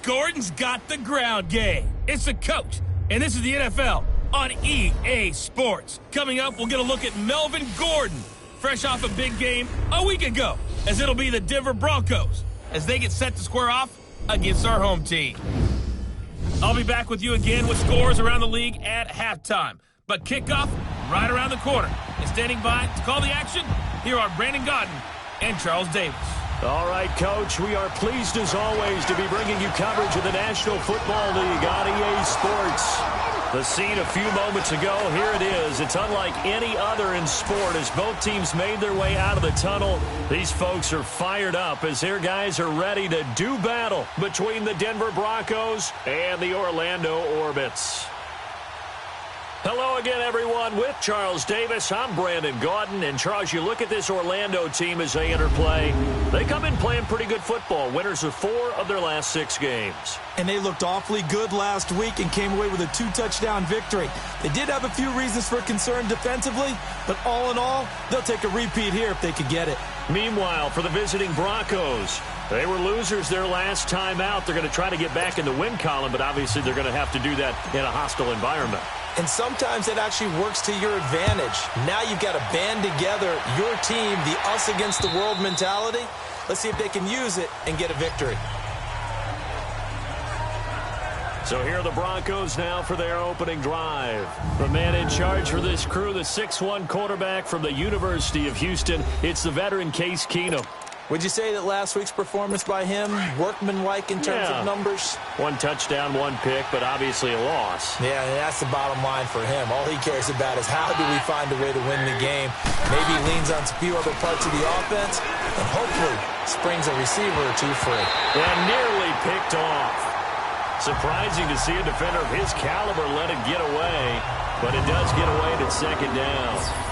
Gordon's got the ground game. It's the coach, and this is the NFL on EA Sports. Coming up, we'll get a look at Melvin Gordon, fresh off a big game a week ago, as it'll be the Denver Broncos as they get set to square off against our home team. I'll be back with you again with scores around the league at halftime. But kickoff right around the corner. And standing by to call the action, here are Brandon Gaudin and Charles Davis. All right, Coach, we are pleased as always to be bringing you coverage of the National Football League on EA Sports. The scene a few moments ago, here it is. It's unlike any other in sport as both teams made their way out of the tunnel. These folks are fired up as their guys are ready to do battle between the Denver Broncos and the Orlando Orbits. Hello again, everyone. With Charles Davis, I'm Brandon Gaudin. And, Charles, you look at this Orlando team as they enter play. They come in playing pretty good football. Winners of 4 of their last 6 games. And they looked awfully good last week and came away with a 2-touchdown victory. They did have a few reasons for concern defensively, but all in all, they'll take a repeat here if they could get it. Meanwhile, for the visiting Broncos, they were losers their last time out. They're going to try to get back in the win column, but obviously they're going to have to do that in a hostile environment. And sometimes it actually works to your advantage. Now you've got to band together your team, the us against the world mentality. Let's see if they can use it and get a victory. So here are the Broncos now for their opening drive. The man in charge for this crew, the 6'1 quarterback from the University of Houston. It's the veteran Case Keenum. Would you say that last week's performance by him, workmanlike in terms of numbers? 1 touchdown, 1 pick, but obviously a loss. Yeah, and that's the bottom line for him. All he cares about is how do we find a way to win the game. Maybe he leans on a few other parts of the offense and hopefully springs a receiver or 2 free. And nearly picked off. Surprising to see a defender of his caliber let it get away, but it does get away at 2nd down.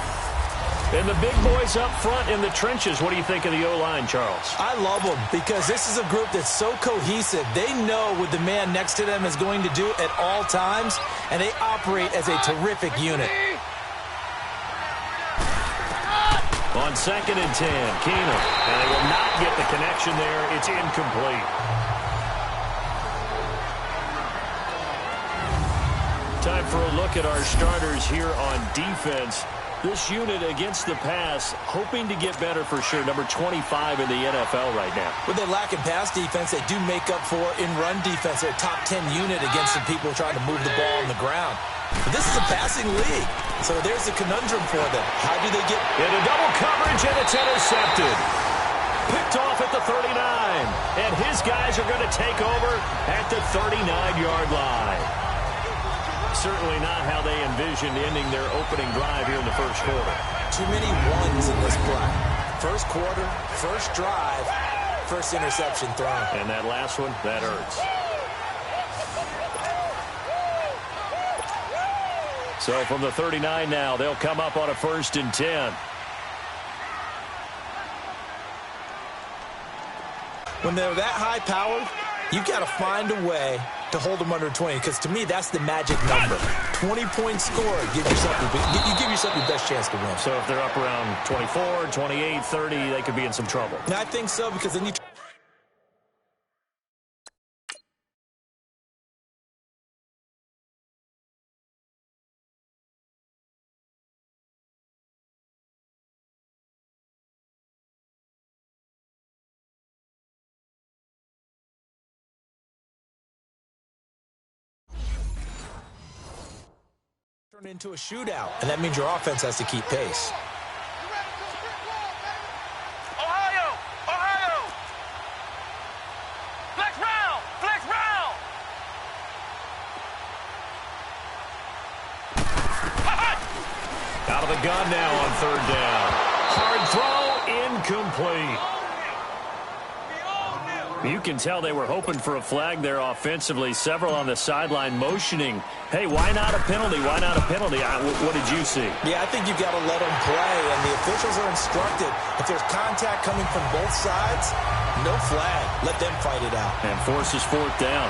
And the big boys up front in the trenches. What do you think of the O-line, Charles? I love them because this is a group that's so cohesive. They know what the man next to them is going to do at all times, and they operate as a terrific unit. On 2nd and 10, Keenum. And they will not get the connection there. It's incomplete. Time for a look at our starters here on defense. This unit against the pass, hoping to get better for sure. Number 25 in the NFL right now. With they lack in pass defense, they do make up for in run defense. They're a top 10 unit against some people trying to move the ball on the ground. But this is a passing league, so there's a conundrum for them. How do they get into double coverage, and it's intercepted. Picked off at the 39, and his guys are going to take over at the 39-yard line. Certainly not how they envisioned ending their opening drive here in the first quarter. Too many ones in this play. First quarter, first drive, first interception thrown. And that last one, that hurts. So from the 39 now, they'll come up on a 1st and 10. When they're that high-powered, you've got to find a way to hold them under 20, because to me, that's the magic number. 20-point score, you give yourself your best chance to win. So if they're up around 24, 28, 30, they could be in some trouble. And I think so, because then you... turn into a shootout, and that means your offense has to keep pace. Ohio! Flex round! Out of the gun now on 3rd down. Hard throw, incomplete. You can tell they were hoping for a flag there offensively. Several on the sideline motioning. Hey, why not a penalty? Why not a penalty? What did you see? Yeah, I think you've got to let them play, and the officials are instructed. If there's contact coming from both sides, no flag. Let them fight it out. And forces 4th down.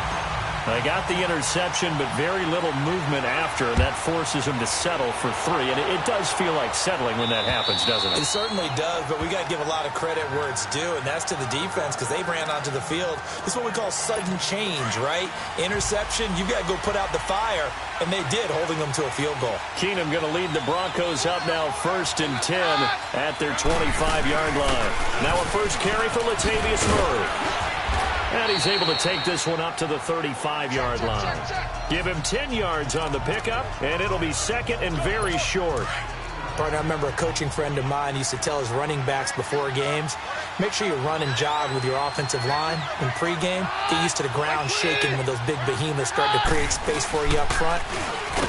They got the interception, but very little movement after, and that forces him to settle for 3. And it does feel like settling when that happens, doesn't it? It certainly does, but we got to give a lot of credit where it's due, and that's to the defense because they ran onto the field. This is what we call sudden change, right? Interception, you've got to go put out the fire, and they did, holding them to a field goal. Keenum going to lead the Broncos up now 1st and 10 at their 25-yard line. Now a first carry for Latavius Murray. And he's able to take this one up to the 35-yard line. Give him 10 yards on the pickup, and it'll be 2nd and very short. Partner, I remember a coaching friend of mine used to tell his running backs before games, make sure you run and jog with your offensive line in pregame. Get used to the ground shaking when those big behemoths start to create space for you up front.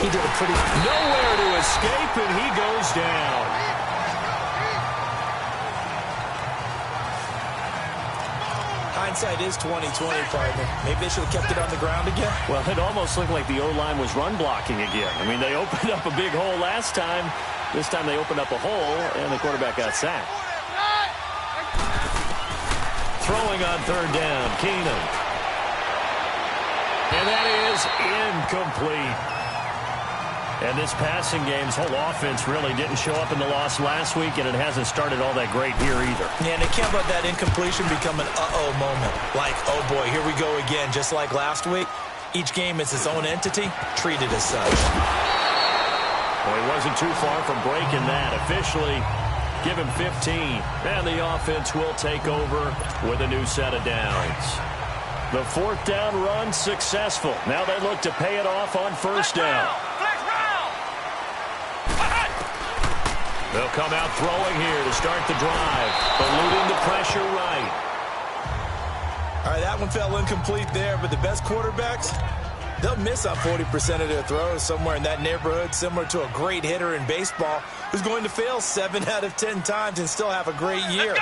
He did a pretty... Nowhere to escape, and he goes down. Hindsight is 20/20, partner. Maybe they should have kept it on the ground again. Well, it almost looked like the O-line was run blocking again. I mean, they opened up a big hole last time. This time they opened up a hole, and the quarterback got sacked. Throwing on 3rd down, Keenum. And that is incomplete. And this passing game's whole offense really didn't show up in the loss last week, and it hasn't started all that great here either. Yeah, and they can't let that incompletion become an uh-oh moment. Like, oh boy, here we go again, just like last week. Each game is its own entity, treated as such. Well, he wasn't too far from breaking that. Officially, give him 15. And the offense will take over with a new set of downs. The 4th down run successful. Now they look to pay it off on 1st down. They'll come out throwing here to start the drive, eluding the pressure right. All right, that one fell incomplete there, but the best quarterbacks, they'll miss on 40% of their throws somewhere in that neighborhood, similar to a great hitter in baseball who's going to fail 7 out of 10 times and still have a great year.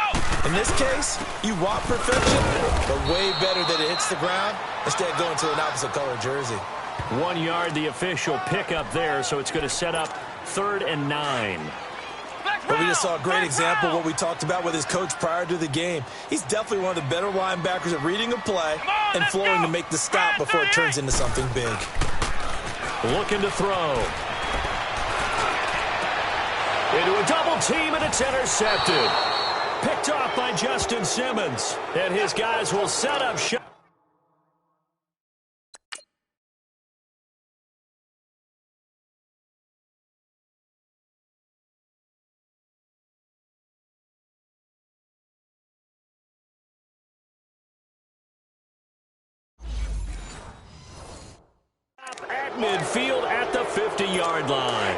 In this case, you want perfection, but way better that it hits the ground instead of going to an opposite color jersey. 1 yard, the official pickup there, so it's going to set up 3rd and 9. But we just saw a great example of what we talked about with his coach prior to the game. He's definitely one of the better linebackers at reading a play and flowing to make the stop before it turns into something big. Looking to throw. Into a double team, and it's intercepted. Picked off by Justin Simmons. And his guys will set up shot. At midfield at the 50-yard line.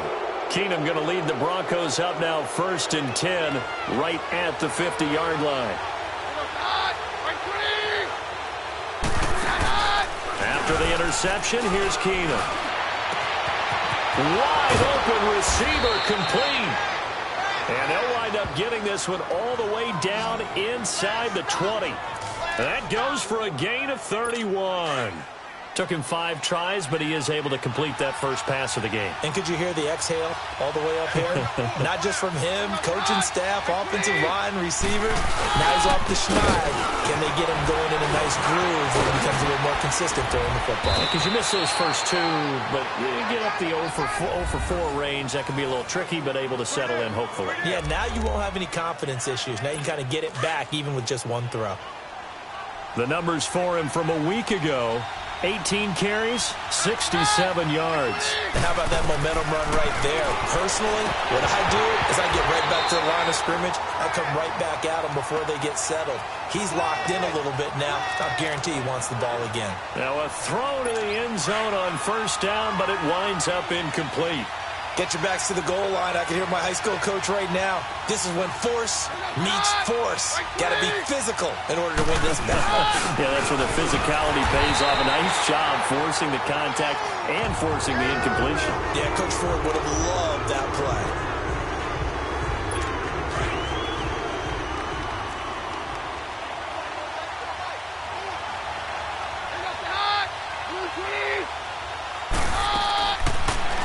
Keenum going to lead the Broncos up now 1st and 10 right at the 50-yard line. After the interception, here's Keenum. Wide open receiver complete. And they'll wind up getting this one all the way down inside the 20. That goes for a gain of 31. Took him 5 tries, but he is able to complete that first pass of the game. And could you hear the exhale all the way up here? Not just from him, coaching staff, offensive line, receivers. Now he's off the schneid. Can they get him going in a nice groove where he becomes a little more consistent throwing the football? Because you miss those first 2, but you get up the 0 for 4 range. That can be a little tricky, but able to settle in, hopefully. Yeah, now you won't have any confidence issues. Now you can kind of get it back even with just 1 throw. The numbers for him from a week ago. 18 carries, 67 yards. And how about that momentum run right there? Personally, what I do is I get right back to the line of scrimmage. I come right back at him before they get settled. He's locked in a little bit now. I guarantee he wants the ball again. Now a throw to the end zone on 1st down, but it winds up incomplete. Get your backs to the goal line. I can hear my high school coach right now. This is when force meets force. Got to be physical in order to win this battle. Yeah, that's where the physicality pays off. A nice job forcing the contact and forcing the incompletion. Yeah, Coach Ford would have loved that play.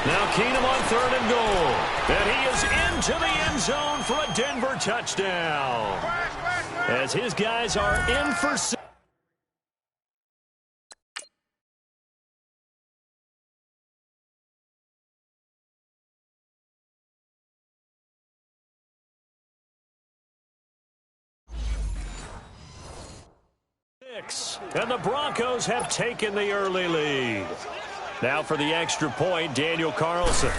Now Keenum on 3rd and goal. And he is into the end zone for a Denver touchdown. As his guys are in for And the Broncos have taken the early lead. Now for the extra point, Daniel Carlson.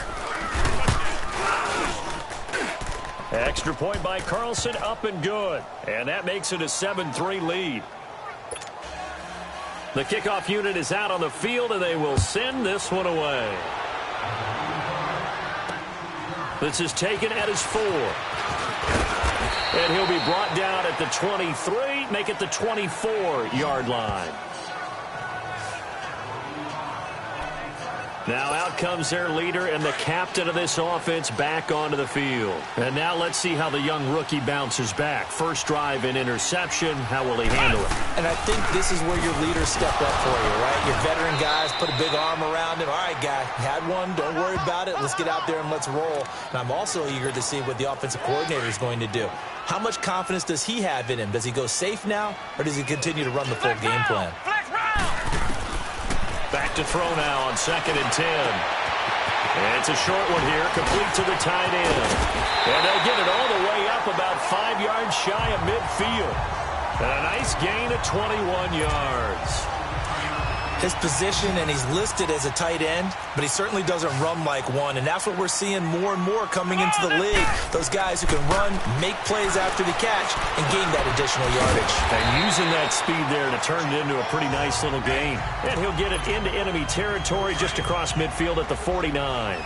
Extra point by Carlson, up and good. And that makes it a 7-3 lead. The kickoff unit is out on the field, and they will send this one away. This is taken at his 4. And he'll be brought down at the 23, make it the 24-yard line. Now out comes their leader and the captain of this offense back onto the field. And now let's see how the young rookie bounces back. First drive and interception. How will he handle it? And I think this is where your leaders step up for you, right? Your veteran guys put a big arm around him. All right, guy, had one. Don't worry about it. Let's get out there and let's roll. And I'm also eager to see what the offensive coordinator is going to do. How much confidence does he have in him? Does he go safe now, or does he continue to run the full game plan? Back to throw now on 2nd and 10. And it's a short one here, complete to the tight end. And they'll get it all the way up about 5 yards shy of midfield. And a nice gain of 21 yards. His position, and he's listed as a tight end, but he certainly doesn't run like one. And that's what we're seeing more and more coming into the league. Those guys who can run, make plays after the catch, and gain that additional yardage. And using that speed there to turn it into a pretty nice little gain. And he'll get it into enemy territory just across midfield at the 49.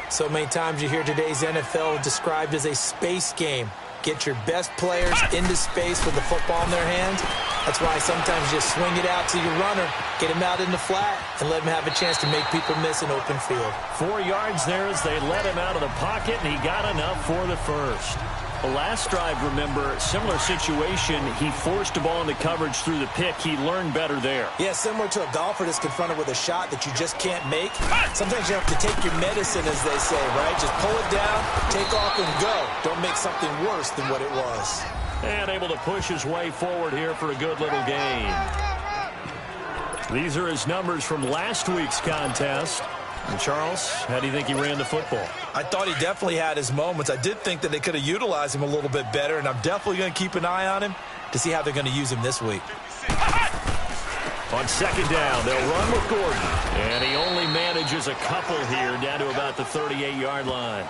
So many times you hear today's NFL described as a space game. Get your best players into space with the football in their hands. That's why sometimes you just swing it out to your runner, get him out in the flat, and let him have a chance to make people miss an open field. 4 yards there as they let him out of the pocket, and he got enough for the first. The last drive, remember, similar situation. He forced a ball into coverage through the pick. He learned better there. Yeah, similar to a golfer that's confronted with a shot that you just can't make. Sometimes you have to take your medicine, as they say, right? Just pull it down, take off, and go. Don't make something worse than what it was. And able to push his way forward here for a good little gain. These are his numbers from last week's contest. And Charles, how do you think he ran the football? I thought he definitely had his moments. I did think that they could have utilized him a little bit better, and I'm definitely going to keep an eye on him to see how they're going to use him this week. On 2nd down, they'll run with Gordon. And he only manages a couple here down to about the 38-yard line.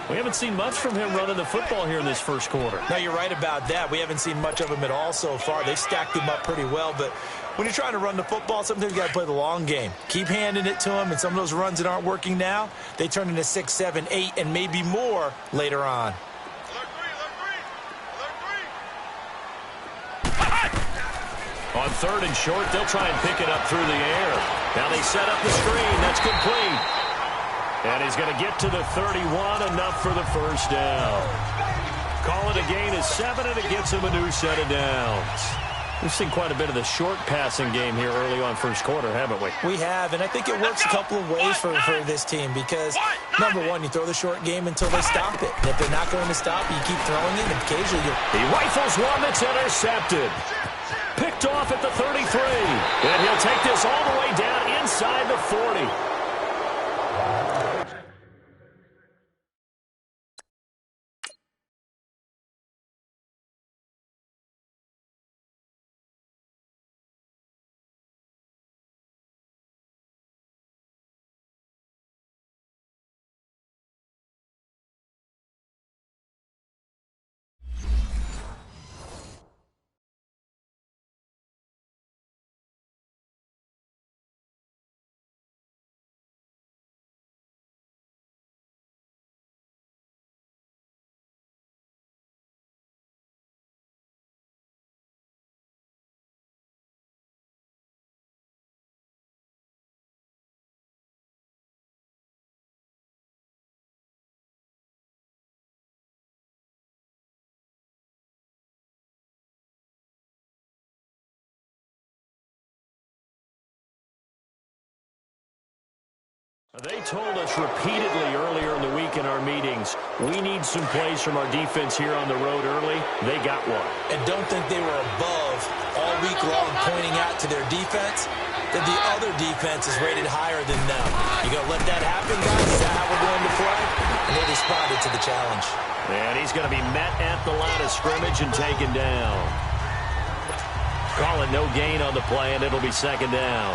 We haven't seen much from him running the football here in this first quarter. No, you're right about that. We haven't seen much of him at all so far. They've stacked him up pretty well, but when you're trying to run the football, sometimes you got to play the long game. Keep handing it to him, and some of those runs that aren't working now, they turn into 6, 7, 8, and maybe more later on. On 3rd and short, they'll try and pick it up through the air. Now they set up the screen. That's complete. And he's going to get to the 31, enough for the first down. Call it a gain of 7, and it gets him a new set of downs. We've seen quite a bit of the short passing game here early on first quarter, haven't we? We have, and I think it works a couple of ways for this team because, number one, you throw the short game until they stop it. And if they're not going to stop, you keep throwing it, and occasionally he rifles one that's intercepted. Picked off at the 33. And he'll take this all the way down inside the 40. They told us repeatedly earlier in the week in our meetings, we need some plays from our defense here on the road early. They got one. And don't think they were above all week long pointing out to their defense that the other defense is rated higher than them. You going to let that happen, guys? Is that how we're going to play? And they responded to the challenge. And he's going to be met at the line of scrimmage and taken down. Call it no gain on the play, and it'll be second down.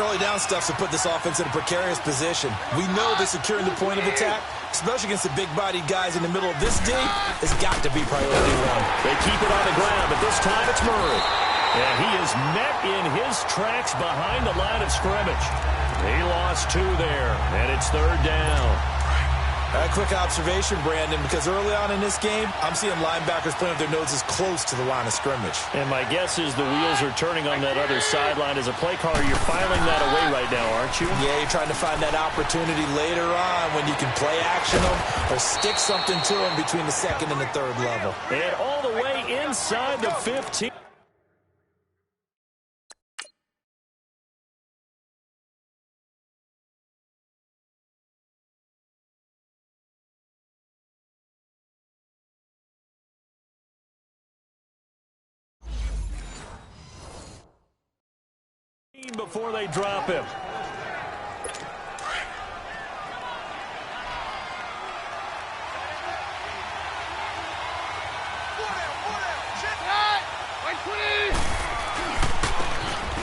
Early down stuffs will put this offense in a precarious position. We know that securing the point of attack, especially against the big-bodied guys in the middle of this D, has got to be priority one. They keep it on the ground, but this time it's Murray. And he is met in his tracks behind the line of scrimmage. He lost 2 there, and it's third down. A quick observation, Brandon, because early on in this game, I'm seeing linebackers playing with their noses close to the line of scrimmage. And my guess is the wheels are turning on that other sideline. As a play caller, you're filing that away right now, aren't you? Yeah, you're trying to find that opportunity later on when you can play action them or stick something to them between the second and the third level. And all the way inside the 15. Before they drop him.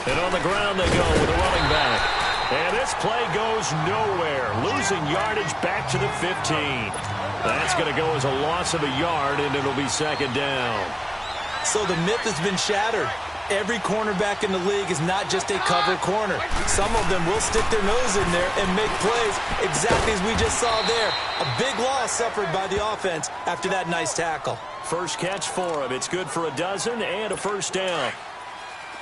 And on the ground they go with a running back. And this play goes nowhere. Losing yardage back to the 15. That's going to go as a loss of a yard, and it'll be second down. So the myth has been shattered. Every cornerback in the league is not just a cover corner. Some of them will stick their nose in there and make plays exactly as we just saw there. A big loss suffered by the offense after that nice tackle. First catch for him. It's good for a dozen and a first down.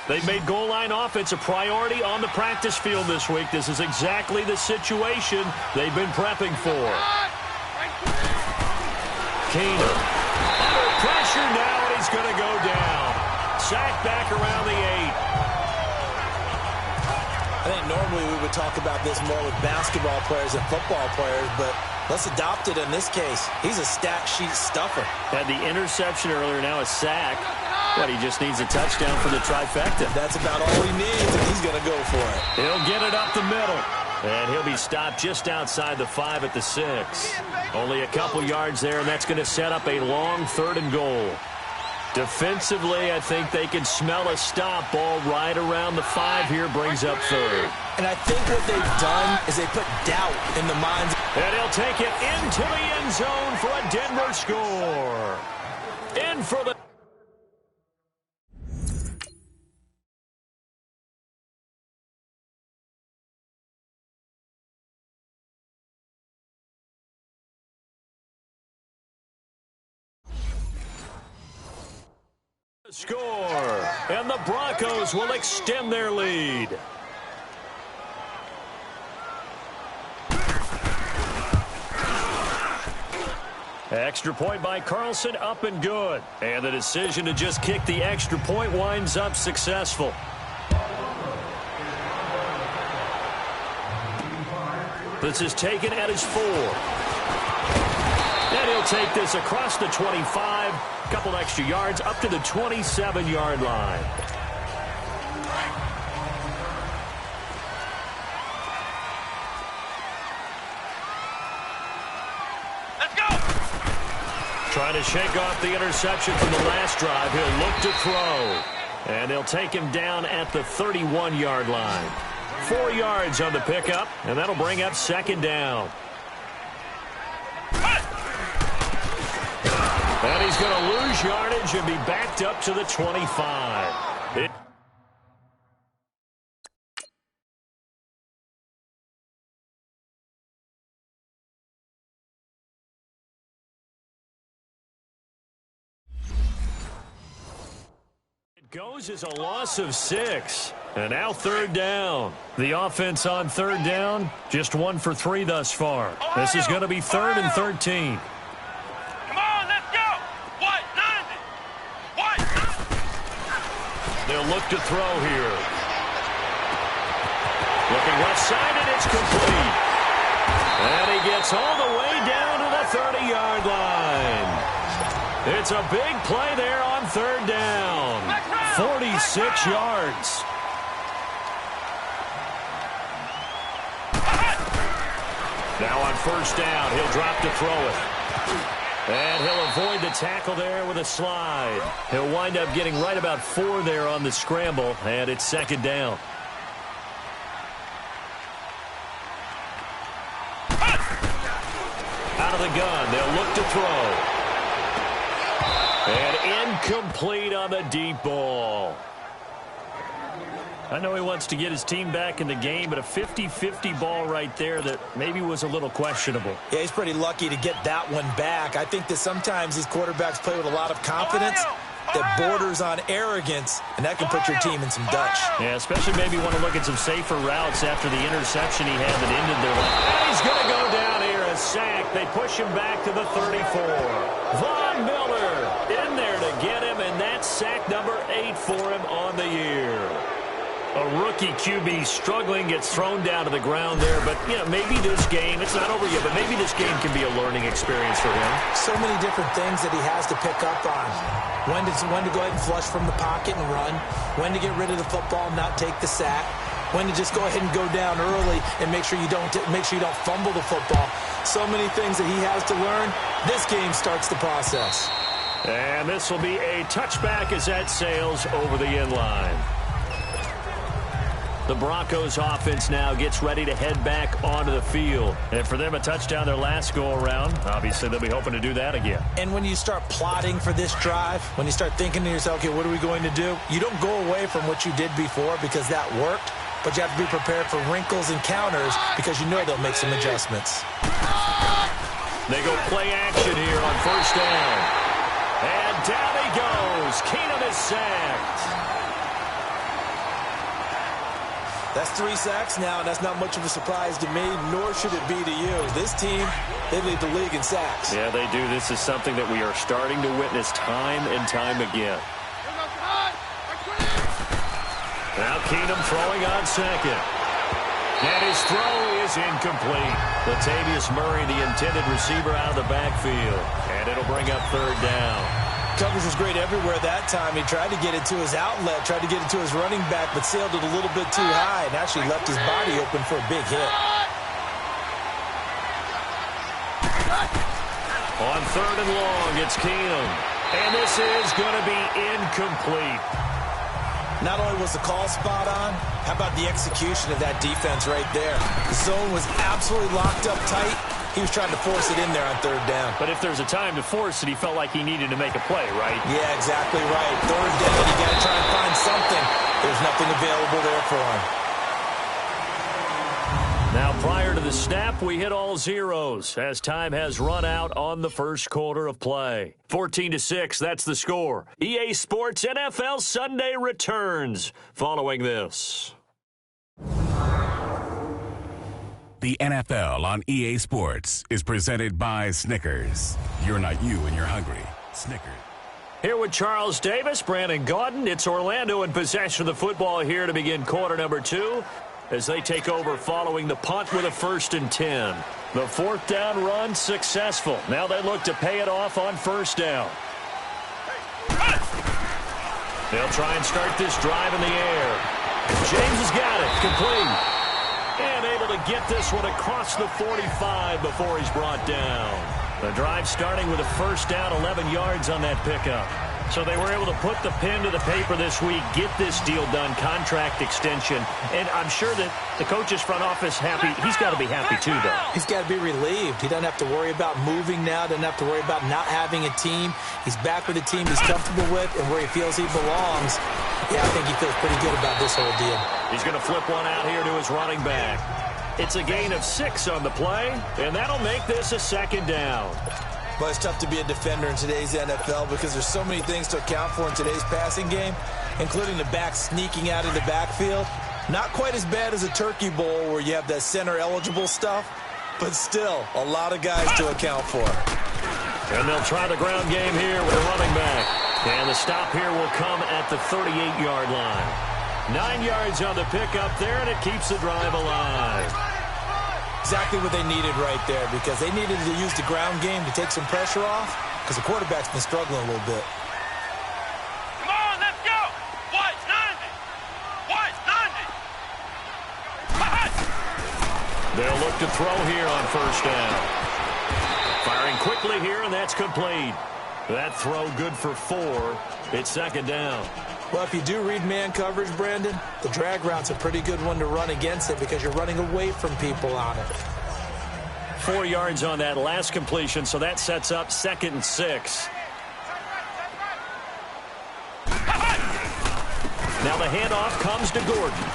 They've made goal line offense a priority on the practice field this week. This is exactly the situation they've been prepping for. Keener under pressure now, and he's going to go down. Sacked back around the 8. I think normally we would talk about this more with basketball players and football players, but let's adopt it in this case. He's a stat sheet stuffer. Had the interception earlier, now a sack. But he just needs a touchdown for the trifecta. That's about all he needs, and he's going to go for it. He'll get it up the middle. And he'll be stopped just outside the 5 at the 6. Only a couple yards there, and that's going to set up a long 3rd and goal. Defensively, I think they can smell a stop. Ball right around the 5 here, brings up 3rd. And I think what they've done is they put doubt in the minds. And he'll take it into the end zone for a Denver score. In for the... score, and the Broncos will extend their lead. Extra point by Carlson, up and good. And the decision to just kick the extra point winds up successful. This is taken at his 4. And he'll take this across the 25. Couple extra yards up to the 27-yard line. Let's go! Trying to shake off the interception from the last drive. He'll look to throw. And they'll take him down at the 31-yard line. 4 yards on the pickup, and that'll bring up second down. And he's going to lose yardage and be backed up to the 25. It goes as a loss of 6. And now 3rd down. The offense on 3rd down, just 1 for 3 thus far. This is going to be 3rd and 13. They'll look to throw here. Looking left side, and it's complete. And he gets all the way down to the 30-yard line. It's a big play there on 3rd down. 46 yards. Now on 1st down, he'll drop to throw it. And he'll avoid the tackle there with a slide. He'll wind up getting right about 4 there on the scramble, and it's second down. Out of the gun, they'll look to throw. And incomplete on the deep ball. I know he wants to get his team back in the game, but a 50-50 ball right there that maybe was a little questionable. Yeah, he's pretty lucky to get that one back. I think that sometimes these quarterbacks play with a lot of confidence that borders on arrogance, and that can put your team in some Dutch. Yeah, especially maybe want to look at some safer routes after the interception he had that ended their life. And he's going to go down here, a sack. They push him back to the 34. Von Miller in there to get him, and that's sack number 8 for him on the year. A rookie QB struggling, gets thrown down to the ground there. But, you know, maybe this game, it's not over yet, but maybe this game can be a learning experience for him. So many different things that he has to pick up on. When to go ahead and flush from the pocket and run. When to get rid of the football and not take the sack. When to just go ahead and go down early and make sure you don't fumble the football. So many things that he has to learn. This game starts the process. And this will be a touchback as that sails over the end line. The Broncos offense now gets ready to head back onto the field. And for them, a touchdown their last go-around. Obviously, they'll be hoping to do that again. And when you start plotting for this drive, when you start thinking to yourself, okay, what are we going to do? You don't go away from what you did before because that worked, but you have to be prepared for wrinkles and counters because you know they'll make some adjustments. They go play action here on first down. And down he goes. Keenum is sacked. That's 3 sacks now, and that's not much of a surprise to me, nor should it be to you. This team, they lead the league in sacks. Yeah, they do. This is something that we are starting to witness time and time again. Now Keenum throwing on second. And his throw is incomplete. Latavius Murray, the intended receiver, out of the backfield. And it'll bring up third down. Coverage was great everywhere that time. He tried to get it to his outlet, tried to get it to his running back, but sailed it a little bit too high and actually left his body open for a big hit. On third and long, it's Keenum. And this is going to be incomplete. Not only was the call spot on, how about the execution of that defense right there? The zone was absolutely locked up tight. He was trying to force it in there on third down. But if there's a time to force it, he felt like he needed to make a play, right? Yeah, exactly right. Third down, you got to try and find something. There's nothing available there for him. Now, prior to the snap, we hit all zeros as time has run out on the first quarter of play. 14-6, that's the score. EA Sports NFL Sunday returns following this. The NFL on EA Sports is presented by Snickers. You're not you and you're hungry. Snickers. Here with Charles Davis, Brandon Gaudin. It's Orlando in possession of the football here to begin quarter number 2 as they take over following the punt with a 1st and 10. The fourth down run successful. Now they look to pay it off on first down. They'll try and start this drive in the air. James has got it. Complete. And able to get this one across the 45 before he's brought down. The drive starting with a first down, 11 yards on that pickup. So they were able to put the pen to the paper this week, get this deal done, contract extension. And I'm sure that the coach's front office happy. He's got to be happy too, though. He's got to be relieved. He doesn't have to worry about moving now, doesn't have to worry about not having a team. He's back with a team he's comfortable with and where he feels he belongs. Yeah, I think he feels pretty good about this whole deal. He's going to flip one out here to his running back. It's a gain of 6 on the play, and that'll make this a second down. But it's tough to be a defender in today's NFL because there's so many things to account for in today's passing game, including the back sneaking out of the backfield. Not quite as bad as a turkey bowl where you have that center-eligible stuff, but still a lot of guys to account for. And they'll try the ground game here with a running back. And the stop here will come at the 38-yard line. 9 yards on the pickup there, and it keeps the drive alive. Exactly what they needed right there because they needed to use the ground game to take some pressure off because the quarterback's been struggling a little bit. Come on, let's go. Watch 90. Watch 90. They'll look to throw here on first down. Firing quickly here, and that's complete. That throw good for 4. It's second down. Well, if you do read man coverage, Brandon, the drag route's a pretty good one to run against it because you're running away from people on it. 4 yards on that last completion, so that sets up 2nd and 6. Now the handoff comes to Gordon.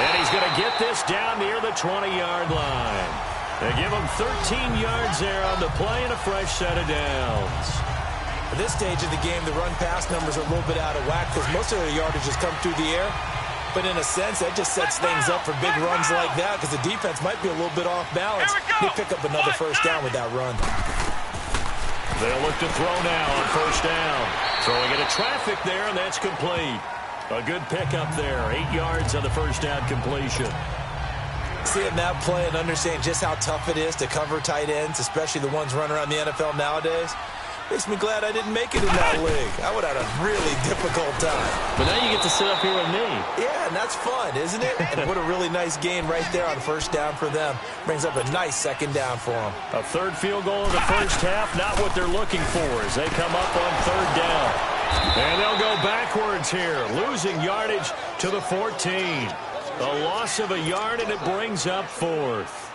And he's going to get this down near the 20-yard line. They give him 13 yards there on the play and a fresh set of downs. At this stage of the game, the run-pass numbers are a little bit out of whack because most of their yardage has come through the air. But in a sense, that just sets things up for big runs like that because the defense might be a little bit off balance. They pick up another first down with that run. They'll look to throw now on first down. Throwing into traffic there, and that's complete. A good pickup there. 8 yards on the first down completion. Seeing that play and understanding just how tough it is to cover tight ends, especially the ones running around the NFL nowadays, makes me glad I didn't make it in that league. I would have had a really difficult time. But now you get to sit up here with me. Yeah, and that's fun, isn't it? And what a really nice game right there on first down for them. Brings up a nice second down for them. A third field goal in the first half, not what they're looking for as they come up on third down. And they'll go backwards here, losing yardage to the 14. A loss of a yard, and it brings up 4th.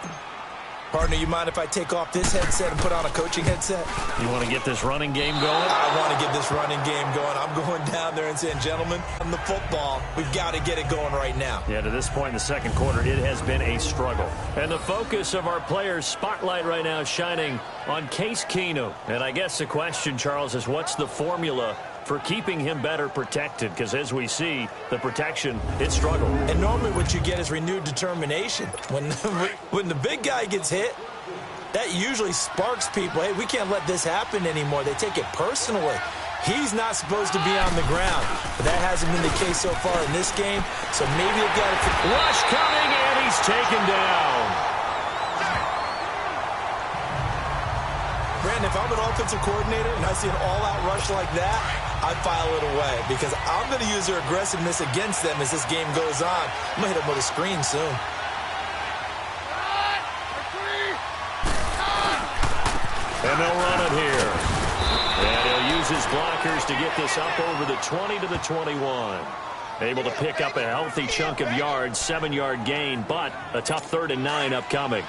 Partner, you mind if I take off this headset and put on a coaching headset? You want to get this running game going? I want to get this running game going. I'm going down there and saying, gentlemen, on the football, we've got to get it going right now. Yeah, to this point in the second quarter, it has been a struggle. And the focus of our players' spotlight right now is shining on Case Keenum. And I guess the question, Charles, is what's the formula for keeping him better protected? Because as we see, the protection, it struggled. And normally what you get is renewed determination. When the big guy gets hit, that usually sparks people. Hey, we can't let this happen anymore. They take it personally. He's not supposed to be on the ground. But that hasn't been the case so far in this game. So maybe they've got to... Rush coming, and he's taken down. Brandon, if I'm an offensive coordinator and I see an all-out rush like that, I file it away because I'm going to use their aggressiveness against them as this game goes on. I'm going to hit them with a screen soon. And they'll run it here. And he'll use his blockers to get this up over the 20 to the 21. Able to pick up a healthy chunk of yards, 7-yard gain, but a tough 3rd and 9 upcoming.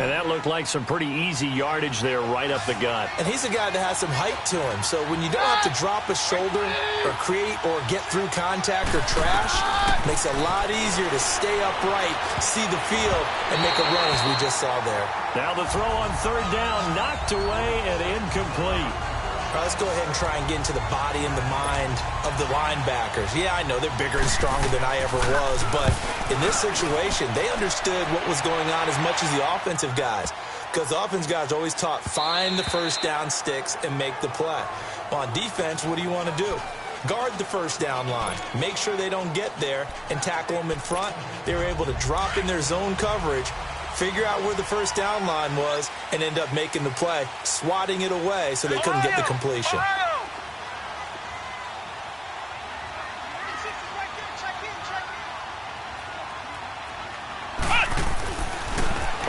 And that looked like some pretty easy yardage there right up the gut. And he's a guy that has some height to him. So when you don't have to drop a shoulder or create or get through contact or trash, it makes it a lot easier to stay upright, see the field, and make a run as we just saw there. Now the throw on third down, knocked away and incomplete. All right, let's go ahead and try and get into the body and the mind of the linebackers. Yeah, I know they're bigger and stronger than I ever was, but in this situation, they understood what was going on as much as the offensive guys, because the offensive guys always taught find the first down sticks and make the play. Well, on defense, what do you want to do? Guard the first down line. Make sure they don't get there and tackle them in front. They were able to drop in their zone coverage, figure out where the first down line was, and end up making the play, swatting it away so they couldn't get the completion.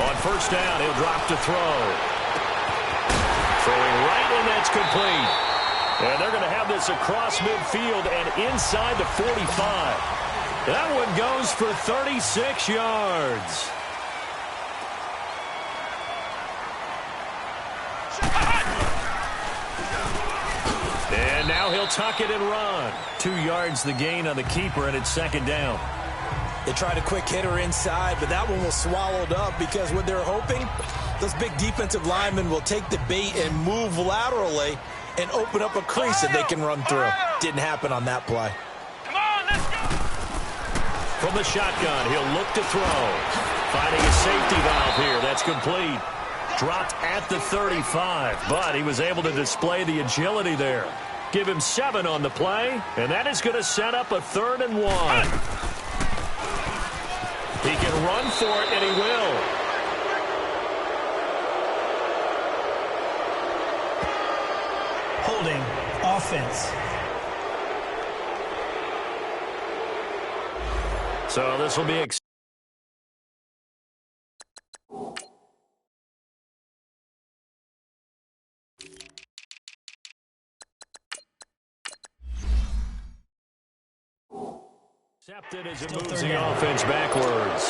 On first down, he'll drop to throw. Throwing right, and that's complete. And they're going to have this across midfield and inside the 45. That one goes for 36 yards. And now he'll tuck it and run. 2 yards the gain on the keeper, and it's second down. They tried a quick hitter inside, but that one was swallowed up because what they're hoping, those big defensive linemen will take the bait and move laterally and open up a crease that they can run through. Didn't happen on that play. Come on, let's go. From the shotgun, he'll look to throw. Finding a safety valve here. That's complete. Dropped at the 35, but he was able to display the agility there. Give him 7 on the play, and that is going to set up a 3rd and 1. He can run for it, and he will. Holding offense. So this will be Accepted as it moves the offense backwards.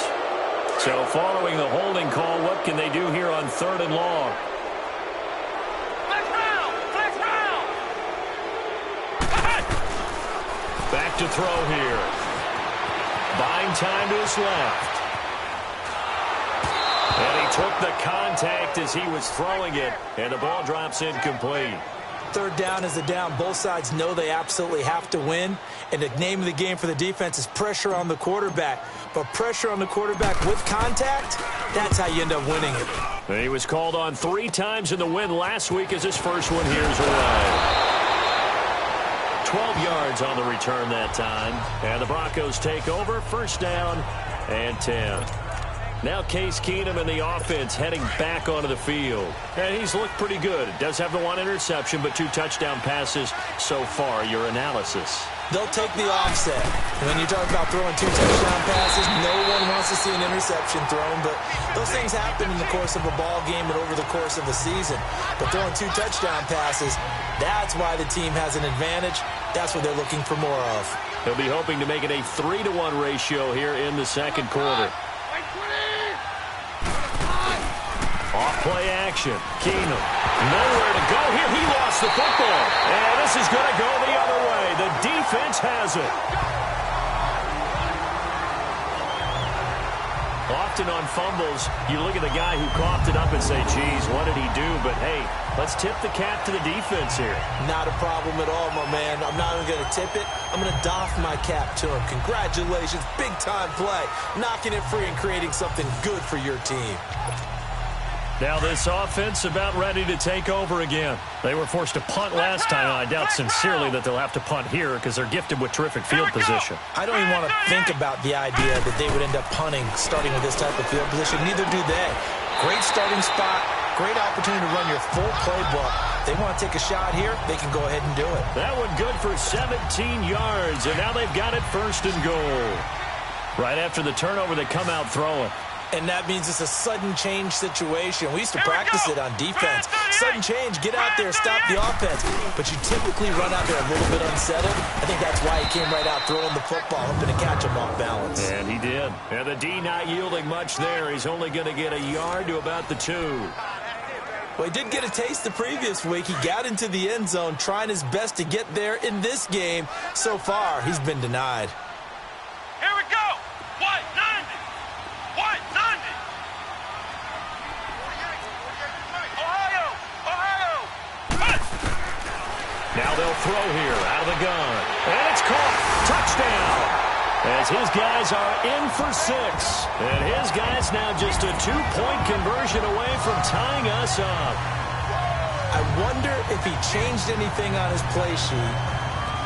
So following the holding call, what can they do here on 3rd and long? Back to throw here. Buying time to his left. And he took the contact as he was throwing it, and the ball drops incomplete. 3rd down is the down. Both sides know they absolutely have to win. And the name of the game for the defense is pressure on the quarterback. But pressure on the quarterback with contact, that's how you end up winning it. And he was called on 3 times in the win last week as his first one here's away. 12 yards on the return that time. And the Broncos take over, 1st down and 10. Now Case Keenum and the offense heading back onto the field. And he's looked pretty good. Does have the 1 interception, but 2 touchdown passes so far. Your analysis. They'll take the offset. When you talk about throwing 2 touchdown passes, no one wants to see an interception thrown, but those things happen in the course of a ball game and over the course of the season. But throwing 2 touchdown passes, that's why the team has an advantage. That's what they're looking for more of. They'll be hoping to make it a 3-to-1 ratio here in the 2nd quarter. Off-play action. Keenum. Nowhere to go here. He lost the football. And this is going to go the other way. The defense has it. Often on fumbles, you look at the guy who coughed it up and say, geez, what did he do? But, hey, let's tip the cap to the defense here. Not a problem at all, my man. I'm not even going to tip it. I'm going to doff my cap to him. Congratulations. Big-time play. Knocking it free and creating something good for your team. Now this offense about ready to take over again. They were forced to punt last time, and I doubt sincerely that they'll have to punt here because they're gifted with terrific field position. I don't even want to think about the idea that they would end up punting starting with this type of field position. Neither do they. Great starting spot, great opportunity to run your full playbook. They want to take a shot here, they can go ahead and do it. That one good for 17 yards, and now they've got it 1st and goal. Right after the turnover, they come out throwing. And that means it's a sudden change situation. We used to practice it on defense. Sudden change, get out there, stop the offense. But you typically run out there a little bit unsettled. I think that's why he came right out throwing the football, hoping to catch him off balance. And he did. And the D not yielding much there. He's only going to get a yard to about the 2. Well, he did get a taste the previous week. He got into the end zone, trying his best to get there in this game. So far, he's been denied. Here we go. 190. 190. Ohio. Now they'll throw here out of the gun. And it's caught. Touchdown. As his guys are in for 6. And his guys now just a 2-point conversion away from tying us up. I wonder if he changed anything on his play sheet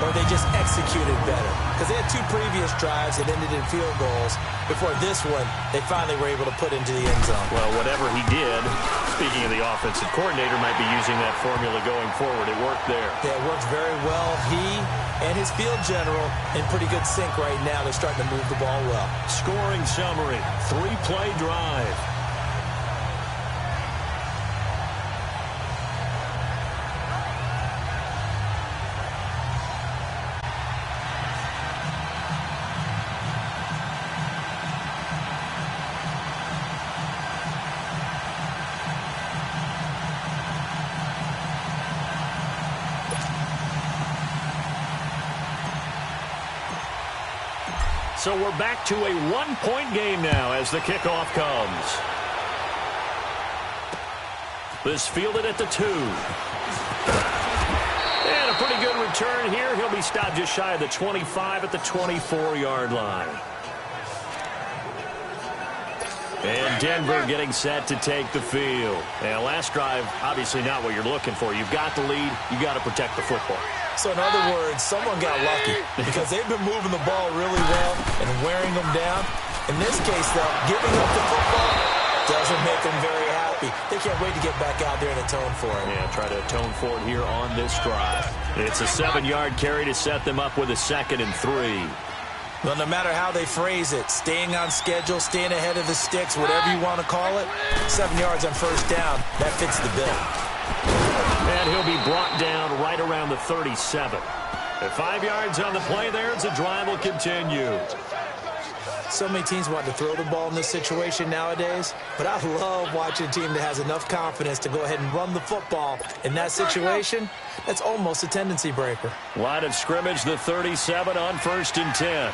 or they just executed better. Because they had 2 previous drives that ended in field goals. Before this one, they finally were able to put into the end zone. Well, whatever he did, speaking of the offensive coordinator, might be using that formula going forward. It worked there. Yeah, it works very well. He and his field general in pretty good sync right now. They're starting to move the ball well. Scoring summary, 3-play drive. So we're back to a 1-point game now as the kickoff comes. This fielded at the 2. And a pretty good return here. He'll be stopped just shy of the 25 at the 24-yard line. And Denver getting set to take the field. And last drive, obviously not what you're looking for. You've got the lead. You've got to protect the football. So in other words, someone got lucky because they've been moving the ball really well and wearing them down. In this case, though, giving up the football doesn't make them very happy. They can't wait to get back out there and atone for it. Yeah, try to atone for it here on this drive. It's a 7-yard carry to set them up with a 2nd and 3. Well, no matter how they phrase it, staying on schedule, staying ahead of the sticks, whatever you want to call it, 7 yards on 1st down, that fits the bill. And he'll be brought down right around the 37. And 5 yards on the play there as the drive will continue. So many teams want to throw the ball in this situation nowadays, but I love watching a team that has enough confidence to go ahead and run the football. In that situation, that's almost a tendency breaker. Line of scrimmage, the 37 on 1st and 10.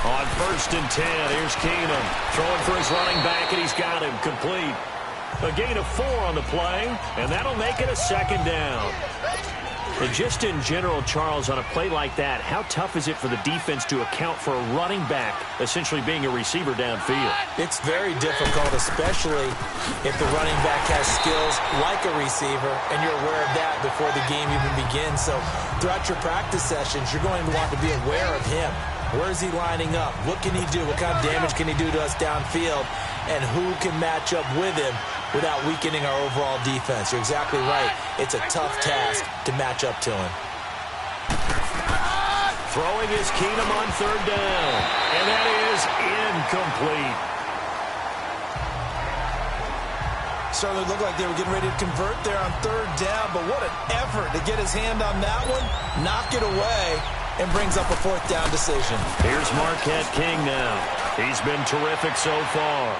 On 1st and 10, here's Keenum throwing for his running back, and he's got him complete. A gain of 4 on the play, and that'll make it a 2nd down. And just in general, Charles, on a play like that, how tough is it for the defense to account for a running back essentially being a receiver downfield? It's very difficult, especially if the running back has skills like a receiver, and you're aware of that before the game even begins. So throughout your practice sessions, you're going to want to be aware of him. Where is he lining up? What can he do? What kind of damage can he do to us downfield? And who can match up with him without weakening our overall defense? You're exactly right. It's a tough task to match up to him. Throwing is Keenum on 3rd down. And that is incomplete. Certainly looked like they were getting ready to convert there on 3rd down, but what an effort to get his hand on that one, knock it away, and brings up a 4th down decision. Here's Marquette King now. He's been terrific so far.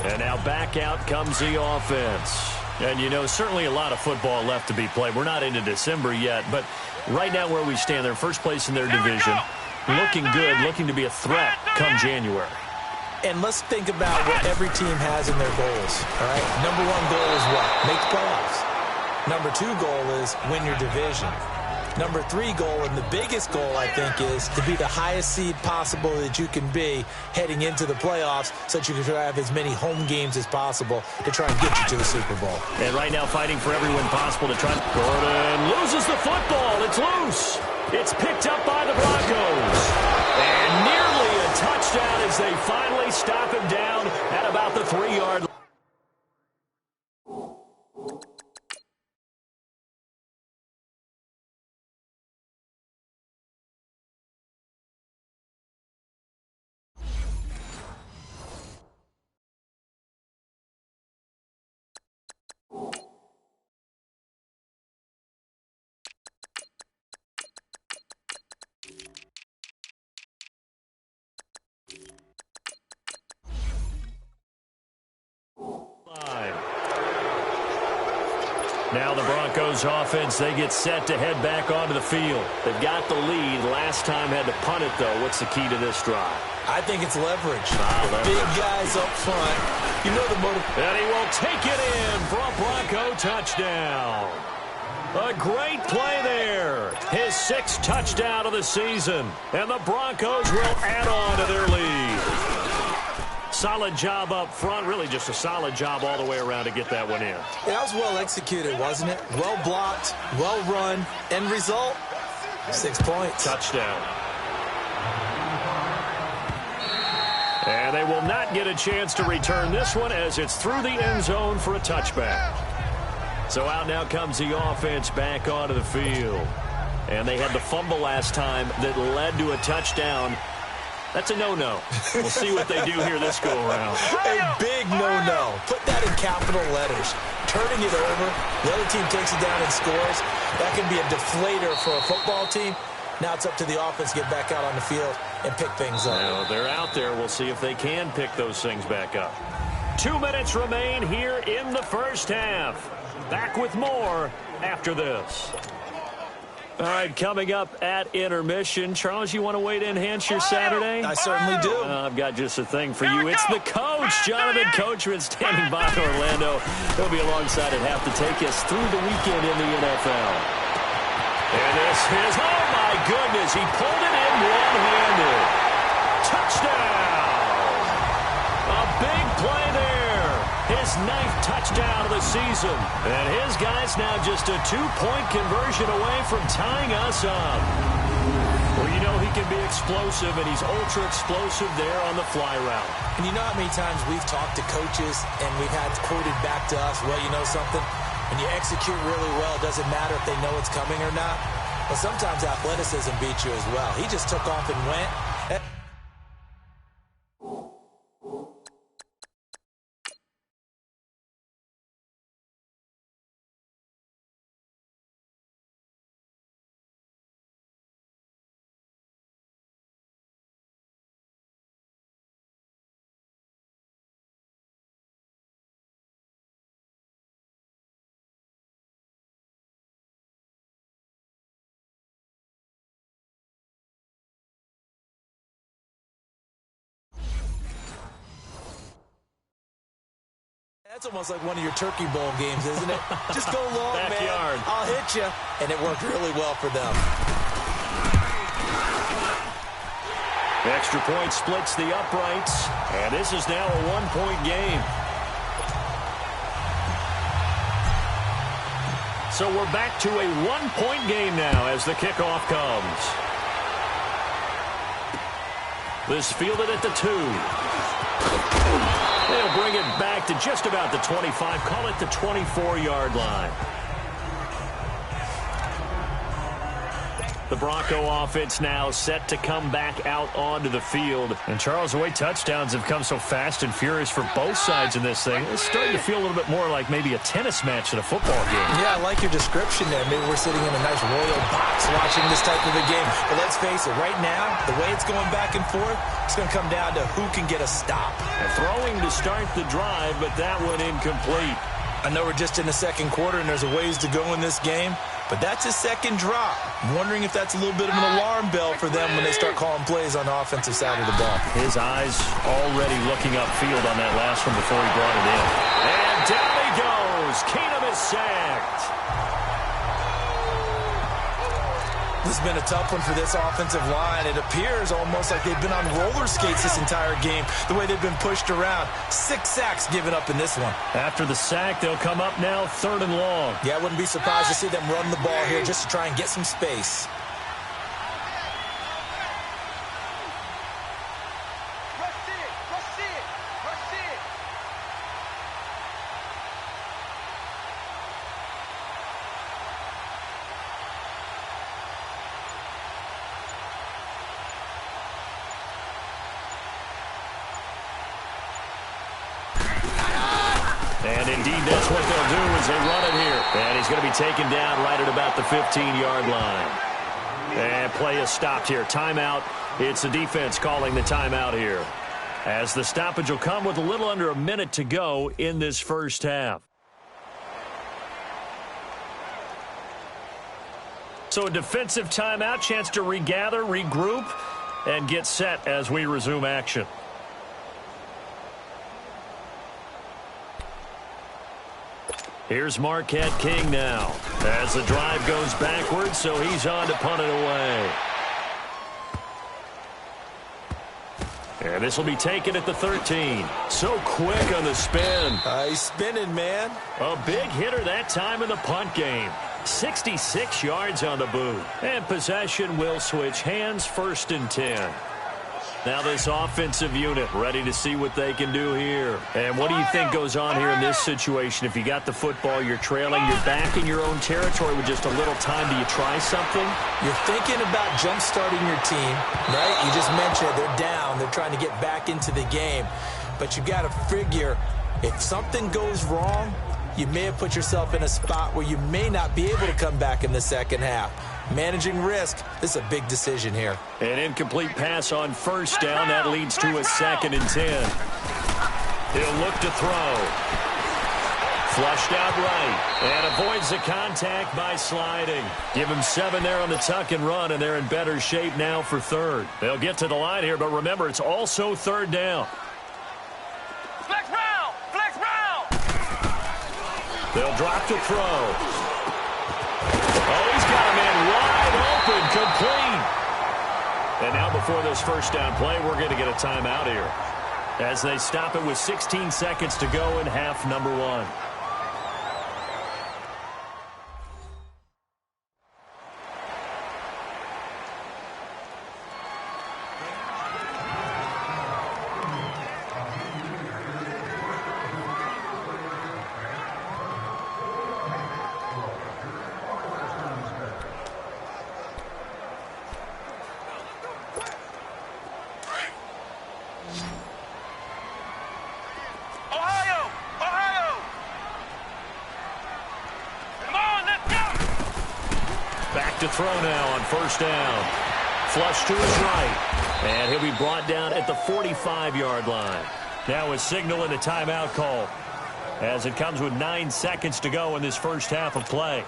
And now back out comes the offense. And, you know, certainly a lot of football left to be played. We're not into December yet, but right now where we stand, they're first place in their division. Looking good, looking to be a threat come January. And let's think about what every team has in their goals, all right? Number 1 goal is what? Make the playoffs. Number 2 goal is win your division. Number 3 goal, and the biggest goal, I think, is to be the highest seed possible that you can be heading into the playoffs so that you can have as many home games as possible to try and get you to the Super Bowl. And right now fighting for every win possible to try. Gordon loses the football. It's loose. It's picked up by the Broncos. And nearly a touchdown as they finally stop him down at about the 3-yard line. Now the Broncos offense, they get set to head back onto the field. They've got the lead. Last time had to punt it, though. What's the key to this drive? I think it's leverage. Leverage. Big guys up front. You know the motive. And he will take it in for a Bronco touchdown. A great play there. His 6th touchdown of the season. And the Broncos will add on to their lead. Solid job up front. Really just a solid job all the way around to get that one in. Yeah, that was well executed, wasn't it? Well blocked, well run. End result, 6 points. Touchdown. And they will not get a chance to return this one as it's through the end zone for a touchback. So out now comes the offense back onto the field. And they had the fumble last time that led to a touchdown. That's a no-no. We'll see what they do here this go-around. A big no-no. Put that in capital letters. Turning it over, the other team takes it down and scores. That can be a deflator for a football team. Now it's up to the offense to get back out on the field and pick things up. Now they're out there. We'll see if they can pick those things back up. 2 minutes remain here in the first half. Back with more after this. All right, coming up at intermission. Charles, you want to wait to enhance your Saturday? I certainly do. I've got just a thing for you. It's the coach, Jonathan Coachman, standing by in Orlando. He'll be alongside at half to take us through the weekend in the NFL. And this is, oh my goodness, he pulled it in one-handed. Touchdown! A big play there. His 9th touchdown of the season. And his guy's now just a 2-point conversion away from tying us up. Well, you know he can be explosive, and he's ultra-explosive there on the fly route. And you know how many times we've talked to coaches and we've had quoted back to us, well, you know something? When you execute really well, it doesn't matter if they know it's coming or not. But sometimes athleticism beats you as well. He just took off and went. That's almost like one of your Turkey Bowl games, isn't it? Just go long, Backyard. man. I'll hit you. And it worked really well for them. Extra point splits the uprights, and this is now a one-point game. So we're back to a one-point game now as the kickoff comes. This fielded at the 2. They'll bring it back to just about the 25, call it the 24-yard line. The Bronco offense now set to come back out onto the field. And Charles, the way touchdowns have come so fast and furious for both sides in this thing, it's starting to feel a little bit more like maybe a tennis match than a football game. Yeah, I like your description there. Maybe we're sitting in a nice royal box watching this type of a game. But let's face it, right now, the way it's going back and forth, it's going to come down to who can get a stop. Throwing to start the drive, but that one incomplete. I know we're just in the second quarter and there's a ways to go in this game, but that's his second drop. I'm wondering if that's a little bit of an alarm bell for them when they start calling plays on the offensive side of the ball. His eyes already looking upfield on that last one before he brought it in. And down he goes. Keenum is sacked. This has been a tough one for this offensive line. It appears almost like they've been on roller skates this entire game, the way they've been pushed around. 6 sacks given up in this one. After the sack, they'll come up now 3rd and long. Yeah, I wouldn't be surprised to see them run the ball here just to try and get some space. And indeed, that's what they'll do as they run it here. And he's going to be taken down right at about the 15-yard line. And play is stopped here. Timeout. It's the defense calling the timeout here, as the stoppage will come with a little under a minute to go in this first half. So a defensive timeout, chance to regather, regroup, and get set as we resume action. Here's Marquette King now as the drive goes backwards, so he's on to punt it away. And this will be taken at the 13. So quick on the spin. He's spinning, man. A big hitter that time in the punt game. 66 yards on the boot. And possession will switch hands, 1st and 10. Now this offensive unit ready to see what they can do here. And what do you think goes on here in this situation? If you got the football, you're trailing, you're back in your own territory with just a little time. Do you try something? You're thinking about jump-starting your team, right? You just mentioned it. They're down. They're trying to get back into the game. But you got to figure, if something goes wrong, you may have put yourself in a spot where you may not be able to come back in the second half. Managing risk, this is a big decision here. An incomplete pass on 1st down. That leads to a 2nd and 10. He'll look to throw. Flushed out right. And avoids the contact by sliding. Give him 7 there on the tuck and run, and they're in better shape now for 3rd. They'll get to the line here, but remember, it's also 3rd down. Flex round! Flex round! They'll drop to throw. Oh, he's got a man wide open, complete. And now before this 1st down play, we're going to get a timeout here, as they stop it with 16 seconds to go in half number 1. To throw now on 1st down. Flush to his right. And he'll be brought down at the 45-yard line. Now a signal and a timeout call, as it comes with 9 seconds to go in this first half of play.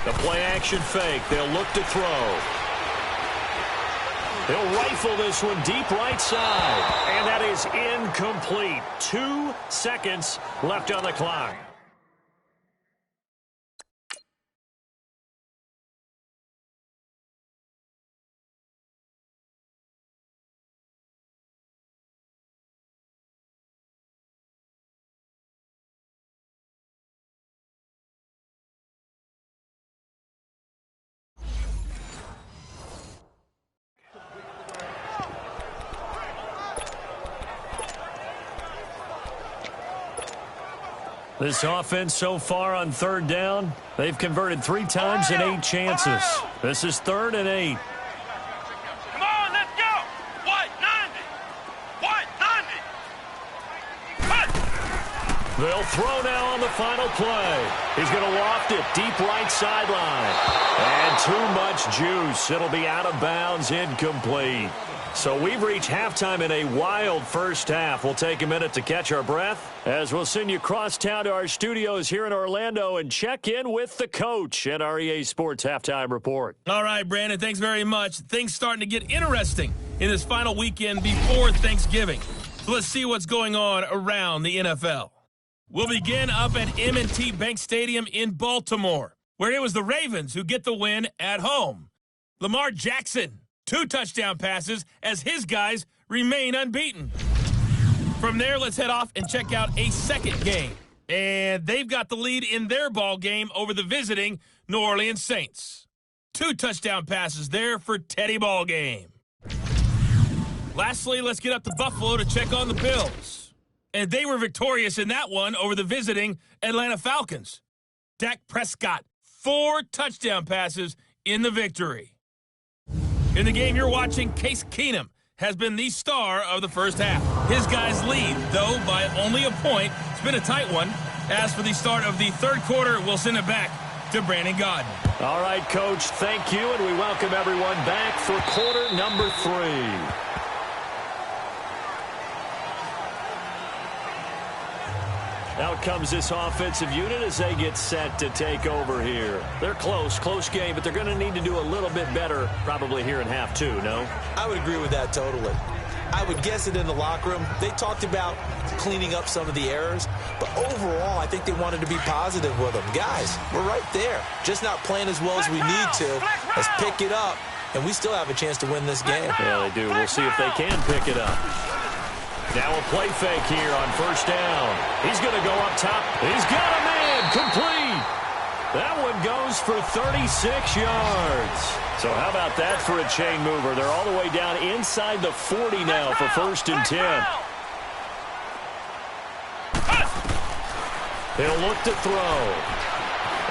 The play-action fake. They'll look to throw. They'll rifle this one deep right side. And that is incomplete. 2 seconds left on the clock. This offense so far on third down, they've converted 3 times in 8 chances. This is 3rd and 8. Come on, let's go. White 90. White 90. Cut. They'll throw now on the final play. He's going to loft it deep right sideline. And too much juice. It'll be out of bounds, incomplete. So we've reached halftime in a wild first half. We'll take a minute to catch our breath as we'll send you across town to our studios here in Orlando and check in with the coach at our EA Sports Halftime Report. All right, Brandon, thanks very much. Things starting to get interesting in this final weekend before Thanksgiving. So let's see what's going on around the NFL. We'll begin up at M&T Bank Stadium in Baltimore, where it was the Ravens who get the win at home. Lamar Jackson, 2 touchdown passes as his guys remain unbeaten. From there, let's head off and check out a second game. And they've got the lead in their ball game over the visiting New Orleans Saints. 2 touchdown passes there for Teddy Ballgame. Lastly, let's get up to Buffalo to check on the Bills. And they were victorious in that one over the visiting Atlanta Falcons. Dak Prescott, 4 touchdown passes in the victory. In the game you're watching, Case Keenum has been the star of the first half. His guys lead, though, by only a point. It's been a tight one. As for the start of the third quarter, we'll send it back to Brandon Gaudin. All right, Coach, thank you, and we welcome everyone back for quarter number 3. Out comes this offensive unit as they get set to take over here. They're close game, but they're going to need to do a little bit better probably here in half 2, no? I would agree with that totally. I would guess it in the locker room. They talked about cleaning up some of the errors, but overall, I think they wanted to be positive with them. Guys, we're right there. Just not playing as well as we need to. Let's pick it up, and we still have a chance to win this game. Yeah, they do. We'll see if they can pick it up. Now a play fake here on first down. He's going to go up top. He's got a man. Complete. That one goes for 36 yards. So how about that for a chain mover? They're all the way down inside the 40 now for 1st and 10. He'll look to throw.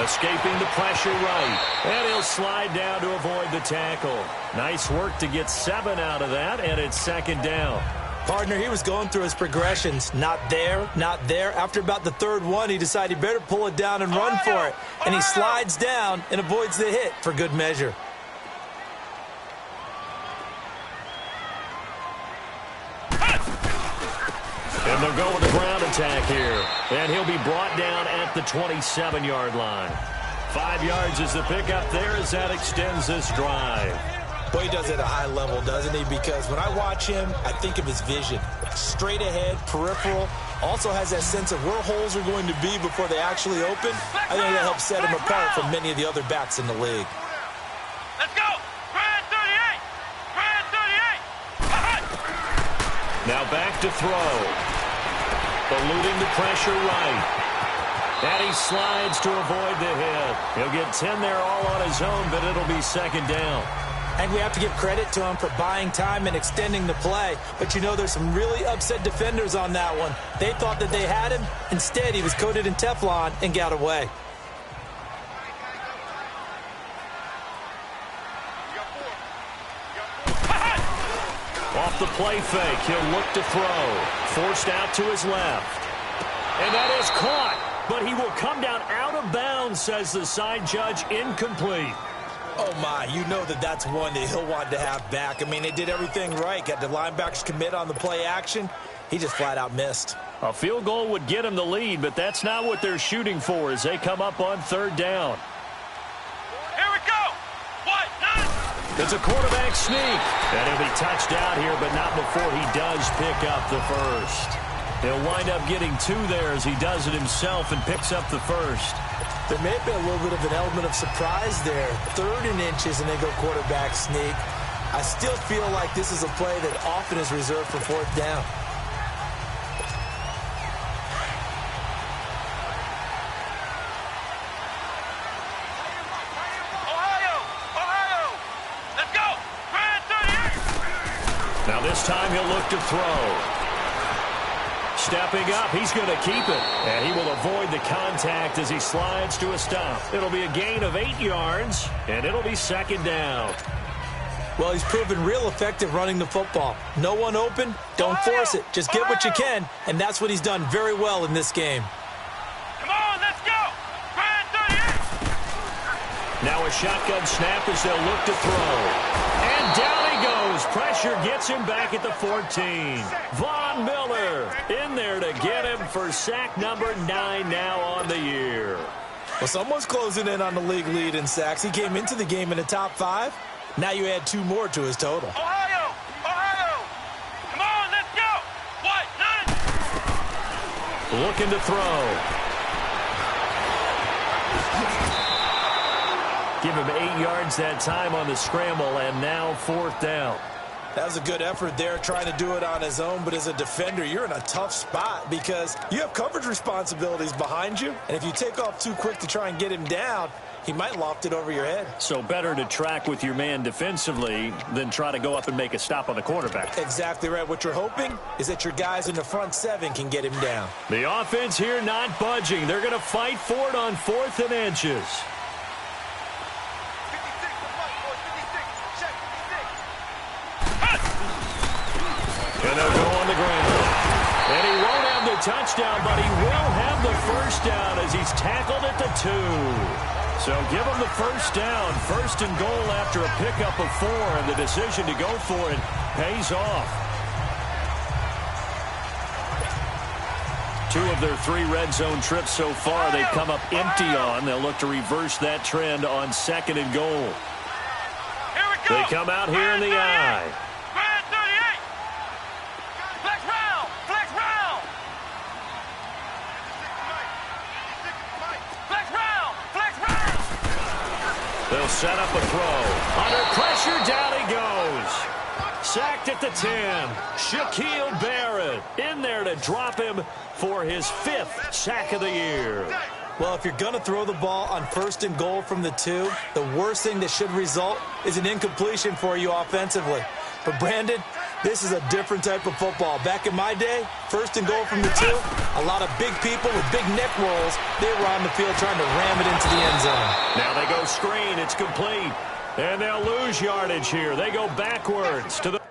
Escaping the pressure right. And he'll slide down to avoid the tackle. Nice work to get 7 out of that, and it's 2nd down. Partner, he was going through his progressions. Not there, not there. After about the 3rd one, he decided he better pull it down and run for it. And he slides down and avoids the hit for good measure. And they'll go with the ground attack here. And he'll be brought down at the 27-yard line. 5 yards is the pickup there as that extends this drive. Boy, he does it at a high level, doesn't he? Because when I watch him, I think of his vision. Straight ahead, peripheral. Also has that sense of where holes are going to be before they actually open. I think that helps set him apart from many of the other backs in the league. Let's go. Grand 38. Grand 38. Now back to throw. Eluding the pressure right. And he slides to avoid the hit. He'll get 10 there all on his own, but it'll be 2nd down. And we have to give credit to him for buying time and extending the play. But, you know, there's some really upset defenders on that one. They thought that they had him. Instead, he was coated in Teflon and got away. Off the play fake, he'll look to throw. Forced out to his left. And that is caught. But he will come down out of bounds, says the side judge. Incomplete. Oh, my, you know that's one that he'll want to have back. I mean, they did everything right. Got the linebackers commit on the play action. He just flat out missed. A field goal would get him the lead, but that's not what they're shooting for as they come up on 3rd down. It's a quarterback sneak. And he'll be touched out here, but not before he does pick up the first. He'll wind up getting 2 there as he does it himself and picks up the first. There may have been a little bit of an element of surprise there. 3rd and inches, and they go quarterback sneak. I still feel like this is a play that often is reserved for 4th down. Now this time he'll look to throw. Stepping up, he's going to keep it. And he will avoid the contact as he slides to a stop. It'll be a gain of 8 yards, and it'll be 2nd down. Well, he's proven real effective running the football. No one open, don't force it. Just get what you can, and that's what he's done very well in this game. Come on, let's go. Now a shotgun snap as they'll look to throw. And down he goes. Pressure gets him back at the 14. Von Miller in there to get him for sack number 9 now on the year. Well, someone's closing in on the league lead in sacks. He came into the game in the top 5. Now you add 2 more to his total. Ohio! Come on, let's go! What? 9! Looking to throw. Give him 8 yards that time on the scramble, and now 4th down. That was a good effort there, trying to do it on his own, but as a defender, you're in a tough spot because you have coverage responsibilities behind you, and if you take off too quick to try and get him down, he might loft it over your head. So better to track with your man defensively than try to go up and make a stop on the quarterback. Exactly right. What you're hoping is that your guys in the front 7 can get him down. The offense here not budging. They're going to fight for it on 4th and inches. And they'll go on the ground. And he won't have the touchdown, but he will have the first down as he's tackled at the 2. So give him the first down. 1st and goal after a pickup of 4, and the decision to go for it pays off. 2 of their 3 red zone trips so far they've come up empty on. They'll look to reverse that trend on 2nd and goal. They come out here in the I. They'll set up a throw. Under pressure, down he goes. Sacked at the 10. Shaquille Barrett in there to drop him for his 5th sack of the year. Well, if you're going to throw the ball on 1st and goal from the 2, the worst thing that should result is an incompletion for you offensively. But, Brandon, this is a different type of football. Back in my day, 1st and goal from the 2, a lot of big people with big neck rolls, they were on the field trying to ram it into the end zone. Now they go screen. It's complete. And they'll lose yardage here. They go backwards to the...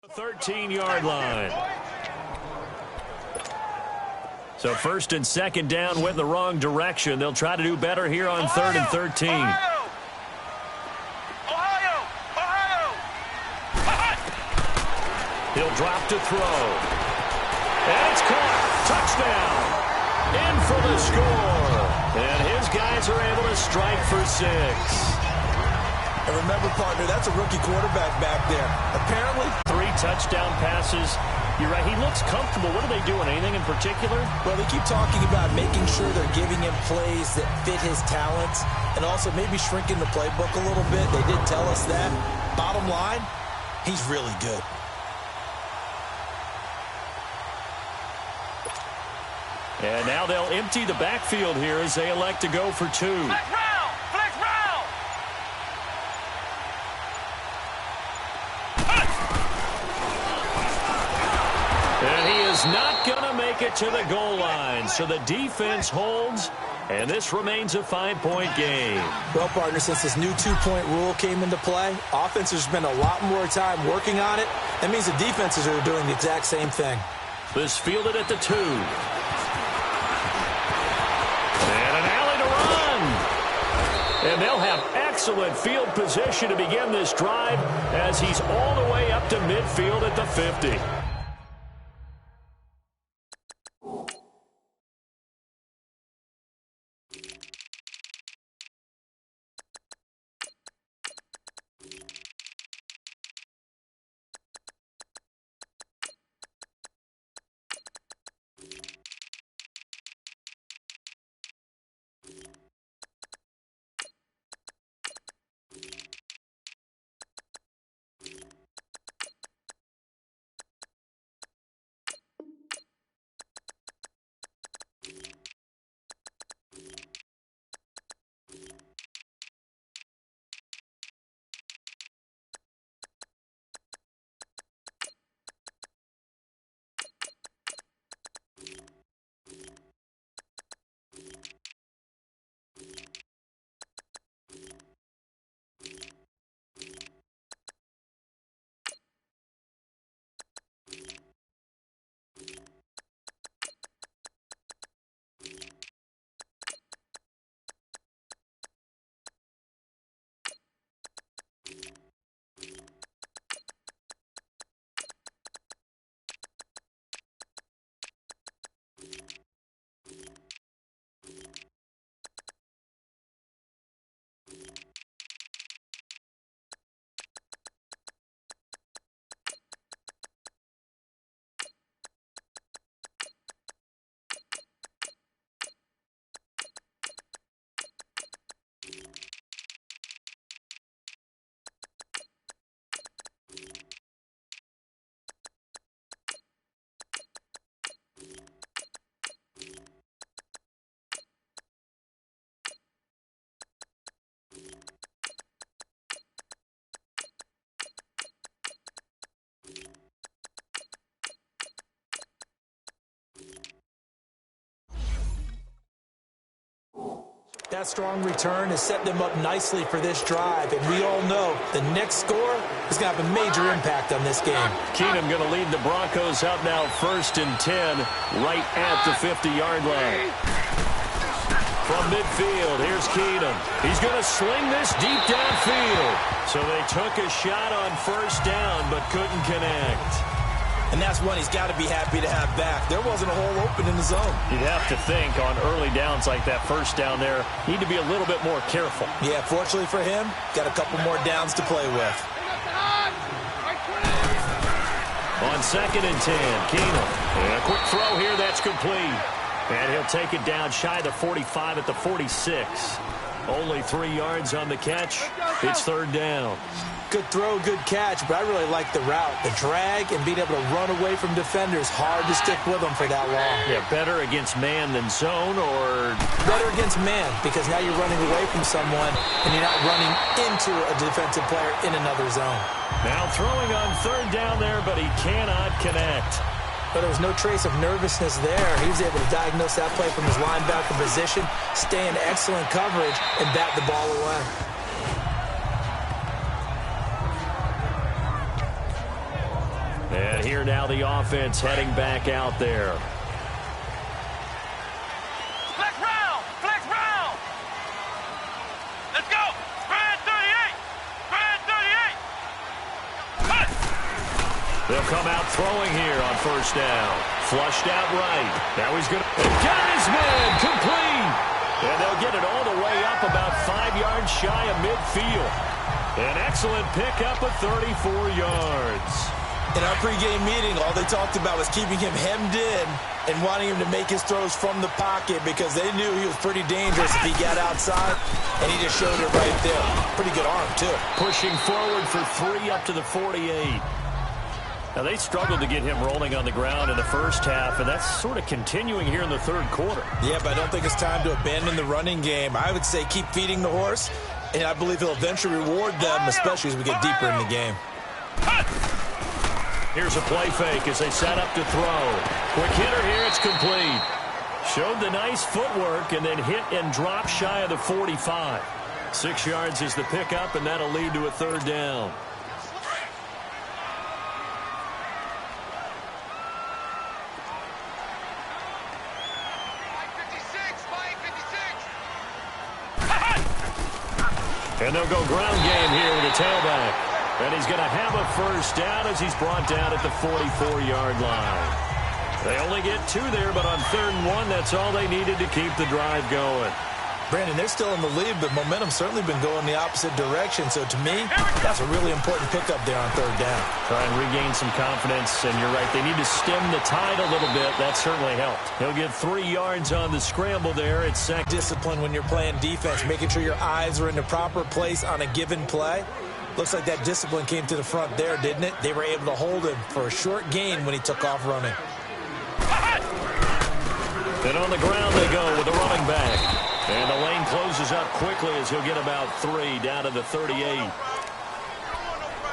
the 13-yard line. So 1st and 2nd down went in the wrong direction. They'll try to do better here on 3rd and 13. Ohio! He'll drop to throw. And it's caught. Touchdown. In for the score. And his guys are able to strike for 6. And remember, partner, that's a rookie quarterback back there. Apparently, 3 touchdown passes. You're right. He looks comfortable. What are they doing? Anything in particular? well, they keep talking about making sure they're giving him plays that fit his talents and also maybe shrinking the playbook a little bit. They did tell us that. Bottom line, he's really good. And now they'll empty the backfield here as they elect to go for 2. Flex round! Flex round! And he is not going to make it to the goal line. So the defense holds, and this remains a 5-point game. Well, partner, since this new 2-point rule came into play, offenses spend a lot more time working on it. That means the defenses are doing the exact same thing. This fielded at the 2. And an alley to run. And they'll have excellent field position to begin this drive as he's all the way up to midfield at the 50. That strong return has set them up nicely for this drive, and we all know the next score is going to have a major impact on this game. Keenum going to lead the Broncos up now 1st and 10 right at the 50-yard line. From midfield, here's Keenum. He's going to sling this deep downfield. So they took a shot on 1st down but couldn't connect. And that's one he's got to be happy to have back. There wasn't a hole open in the zone. You'd have to think on early downs like that 1st down there, need to be a little bit more careful. Yeah, fortunately for him, got a couple more downs to play with. On 2nd and 10, Keenum. And a quick throw here, that's complete. And he'll take it down shy of the 45 at the 46. Only 3 yards on the catch. It's 3rd down. Good throw, good catch, but I really like the route. The drag and being able to run away from defenders, hard to stick with them for that long. Yeah, better against man than zone, or better against man, because now you're running away from someone and you're not running into a defensive player in another zone. Now throwing on 3rd down there, but he cannot connect. But there was no trace of nervousness there. He was able to diagnose that play from his linebacker position, stay in excellent coverage, and bat the ball away. And here now the offense heading back out there. Flex round! Flex round! Let's go! Spread 38! Spread 38! Cut! They'll come out throwing here on 1st down. Flushed out right. Now he's going to got his man complete. And they'll get it all the way up about 5 yards shy of midfield. An excellent pickup of 34 yards. In our pregame meeting, all they talked about was keeping him hemmed in and wanting him to make his throws from the pocket because they knew he was pretty dangerous if he got outside, and he just showed it right there. Pretty good arm, too. Pushing forward for 3 up to the 48. Now, they struggled to get him rolling on the ground in the 1st half, and that's sort of continuing here in the 3rd quarter. Yeah, but I don't think it's time to abandon the running game. I would say keep feeding the horse, and I believe he'll eventually reward them, especially as we get deeper in the game. Here's a play fake as they set up to throw. Quick hitter here, it's complete. Showed the nice footwork and then hit and drop shy of the 45. 6 yards is the pickup, and that'll lead to a 3rd down. And they'll go ground game here with a tailback. And he's going to have a first down as he's brought down at the 44-yard line. They only get 2 there, but on 3rd and 1, that's all they needed to keep the drive going. Brandon, they're still in the lead, but momentum's certainly been going the opposite direction. So to me, that's a really important pickup there on 3rd down. Try and regain some confidence, and you're right. They need to stem the tide a little bit. That certainly helped. He'll get 3 yards on the scramble there. It's second. Discipline when you're playing defense, making sure your eyes are in the proper place on a given play. Looks like that discipline came to the front there, didn't it? They were able to hold him for a short gain when he took off running. Then on the ground they go with the running back. And the lane closes up quickly as he'll get about 3 down to the 38.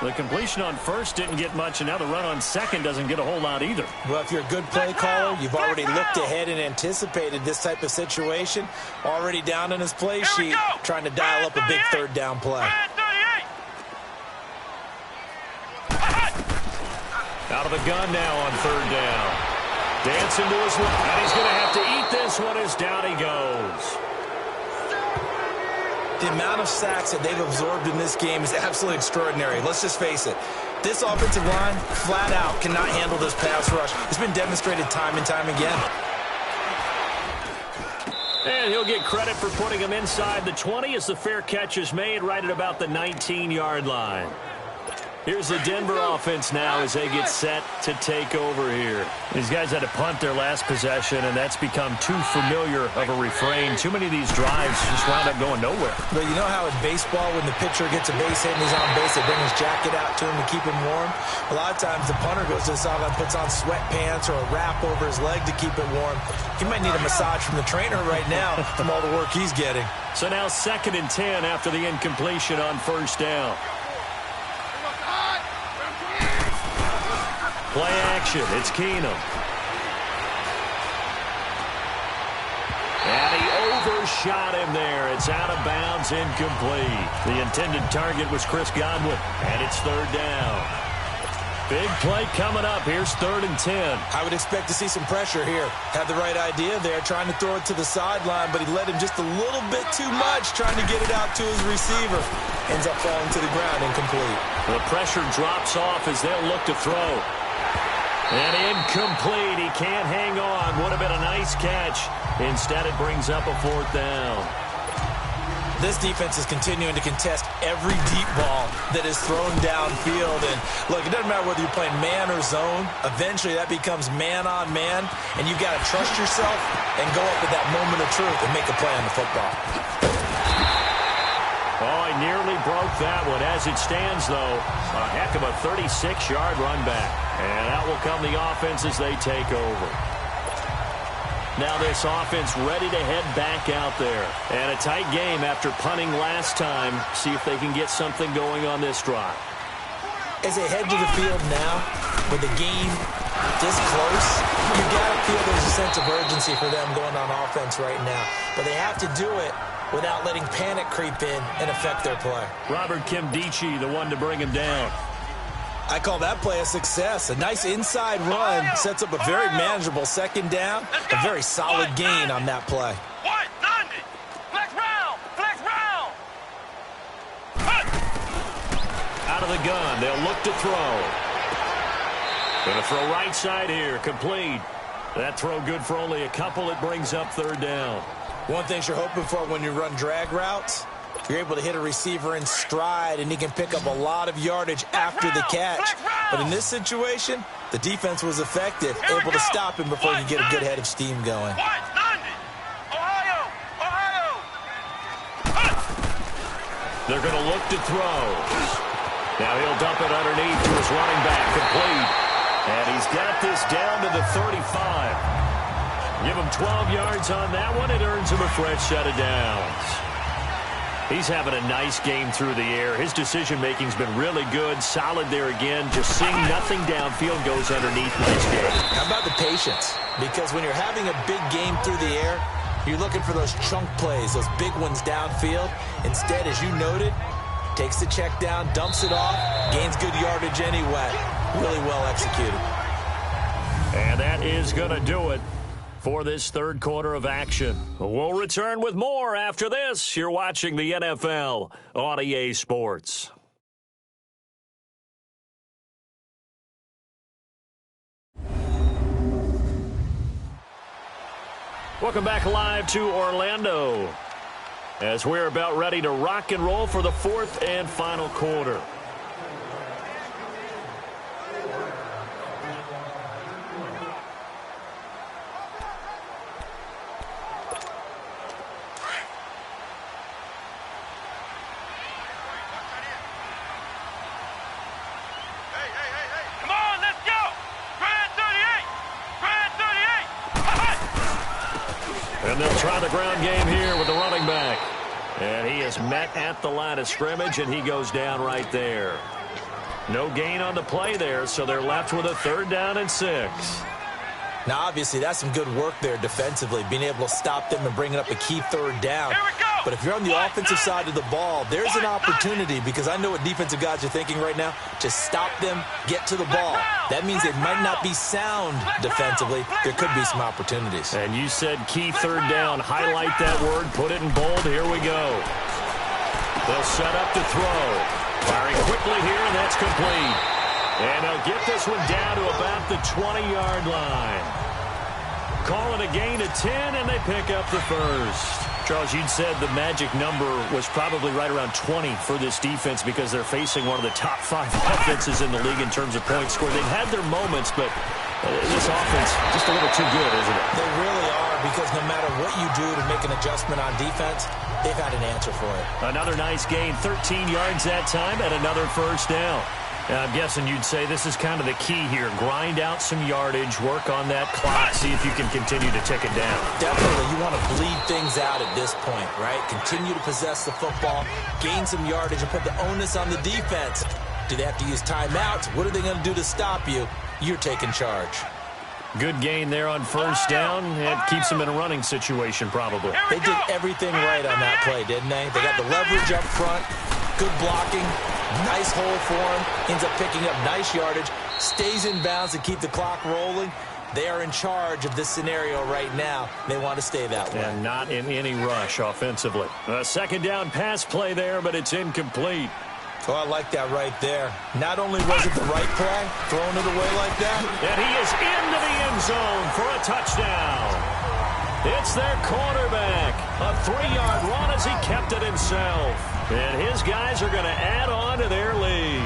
The completion on first didn't get much, and now the run on second doesn't get a whole lot either. Well, if you're a good play caller, you've already looked ahead and anticipated this type of situation. Already down in his play sheet, trying to dial up a big 3rd down play. Out of the gun now on 3rd down. Dancing to his left, and he's going to have to eat this one as down he goes. The amount of sacks that they've absorbed in this game is absolutely extraordinary. Let's just face it. This offensive line, flat out, cannot handle this pass rush. It's been demonstrated time and time again. And he'll get credit for putting him inside the 20 as the fair catch is made right at about the 19-yard line. Here's the Denver offense now as they get set to take over here. These guys had to punt their last possession, and that's become too familiar of a refrain. Too many of these drives just wound up going nowhere. But you know how in baseball, when the pitcher gets a base hit and he's on base, they bring his jacket out to him to keep him warm? A lot of times the punter goes to the sideline, puts on sweatpants or a wrap over his leg to keep it warm. He might need a massage from the trainer right now from all the work he's getting. So now 2nd and 10 after the incompletion on 1st down. Play action. It's Keenum. And he overshot him there. It's out of bounds, incomplete. The intended target was Chris Godwin, and it's 3rd down. Big play coming up. Here's 3rd and 10. I would expect to see some pressure here. Had the right idea there, trying to throw it to the sideline, but he let him just a little bit too much, trying to get it out to his receiver. Ends up falling to the ground, incomplete. The pressure drops off as they'll look to throw. And incomplete. He can't hang on. Would have been a nice catch. Instead, it brings up a 4th down. This defense is continuing to contest every deep ball that is thrown downfield. And look, it doesn't matter whether you're playing man or zone. Eventually, that becomes man on man. And you've got to trust yourself and go up at that moment of truth and make a play on the football. Oh, he nearly broke that one. As it stands, though, a heck of a 36-yard run back. And out will come the offense as they take over. Now this offense ready to head back out there. And a tight game after punting last time. See if they can get something going on this drive. As they head to the field now, with the game this close, you got to feel there's a sense of urgency for them going on offense right now. But they have to do it without letting panic creep in and affect their play. Robert Kimdichie, the one to bring him down. I call that play a success. A nice inside run sets up a very manageable 2nd down. A very solid gain on that play. Out of the gun, they'll look to throw. Going to throw right side here, complete. That throw good for only a couple. It brings up 3rd down. One thing you're hoping for when you run drag routes, you're able to hit a receiver in stride, and he can pick up a lot of yardage after the catch. But in this situation, the defense was effective, able to stop him before he could get a good head of steam going. They're going to look to throw. Now he'll dump it underneath to his running back, complete. And he's got this down to the 35. Give him 12 yards on that one. It earns him a fresh set of downs. He's having a nice game through the air. His decision-making's been really good. Solid there again. Just seeing nothing downfield goes underneath. Nice game. How about the patience? Because when you're having a big game through the air, you're looking for those chunk plays, those big ones downfield. Instead, as you noted, takes the check down, dumps it off, gains good yardage anyway. Really well executed. And that is going to do it for this third quarter of action. We'll return with more after this. You're watching the NFL on EA Sports. Welcome back live to Orlando as we're about ready to rock and roll for the fourth and final quarter. And they'll try the ground game here with the running back. And he is met at the line of scrimmage, and he goes down right there. No gain on the play there, so they're left with a 3rd down and 6. Now, obviously, that's some good work there defensively, being able to stop them and bringing up a key 3rd down. But if you're on the offensive side of the ball, there's an opportunity, because I know what defensive guys are thinking right now, to stop them, get to the ball. That means they might not be sound defensively. There could be some opportunities. And you said key 3rd down. Highlight that word. Put it in bold. Here we go. They'll set up to throw. Firing quickly here, and that's complete. And they'll get this one down to about the 20-yard line. Call it a gain of 10, and they pick up the first. Charles, you'd said the magic number was probably right around 20 for this defense because they're facing one of the top 5 offenses in the league in terms of points scored. They've had their moments, but this offense just a little too good, isn't it? They really are, because no matter what you do to make an adjustment on defense, they've had an answer for it. Another nice gain, 13 yards that time, and another first down. I'm guessing you'd say this is kind of the key here. Grind out some yardage, work on that clock, see if you can continue to tick it down. Definitely. You want to bleed things out at this point, right? Continue to possess the football, gain some yardage, and put the onus on the defense. Do they have to use timeouts? What are they going to do to stop you? You're taking charge. Good gain there on first down. It keeps them in a running situation, probably. They did everything right on that play, didn't they? They got the leverage up front, good blocking, nice hole for him, ends up picking up nice yardage, stays in bounds to keep the clock rolling. They are in charge of this scenario right now. They want to stay that way. And not in any rush offensively. A 2nd down pass play there, but it's incomplete. Oh, I like that right there. Not only was it the right play, throwing it away like that. And he is into the end zone for a touchdown. It's their quarterback. A 3-yard run as he kept it himself. And his guys are going to add on to their lead.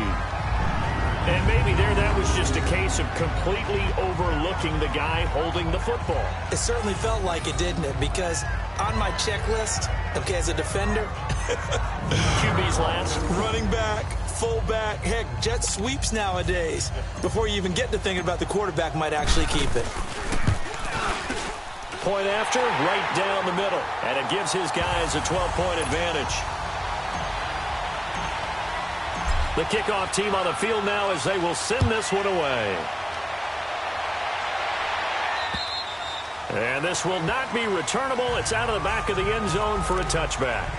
And maybe that was just a case of completely overlooking the guy holding the football. It certainly felt like it, didn't it? Because on my checklist, okay, as a defender, QB's last. Running back, fullback, heck, jet sweeps nowadays. Before you even get to thinking about the quarterback might actually keep it. Point after, right down the middle. And it gives his guys a 12-point advantage. The kickoff team on the field now as they will send this one away. And this will not be returnable. It's out of the back of the end zone for a touchback.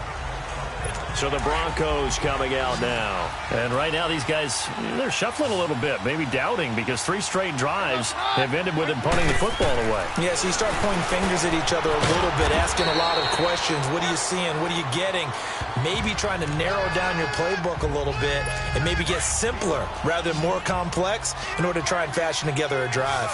So the Broncos coming out now. And right now these guys, they're shuffling a little bit, maybe doubting, because 3 straight drives have ended with them punting the football away. Yeah, so you start pointing fingers at each other a little bit, asking a lot of questions. What are you seeing? What are you getting? Maybe trying to narrow down your playbook a little bit and maybe get simpler rather than more complex in order to try and fashion together a drive.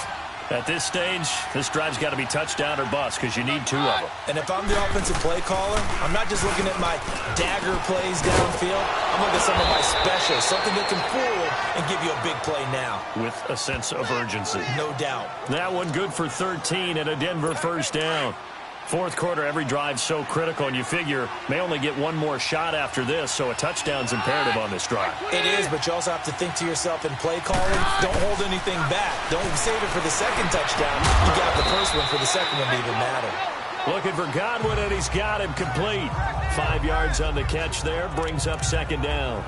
At this stage, this drive's got to be touchdown or bust because you need 2 of them. And if I'm the offensive play caller, I'm not just looking at my dagger plays downfield. I'm looking at some of my specials, something that can fool and give you a big play now. With a sense of urgency. No doubt. That one good for 13 and a Denver first down. Fourth quarter, every drive so critical, and you figure may only get one more shot after this, so a touchdown's imperative on this drive. It is, but you also have to think to yourself in play calling, don't hold anything back. Don't save it for the second touchdown. You got the first one for the second one to even matter. Looking for Godwin, and he's got him complete. 5 yards on the catch there, brings up second down.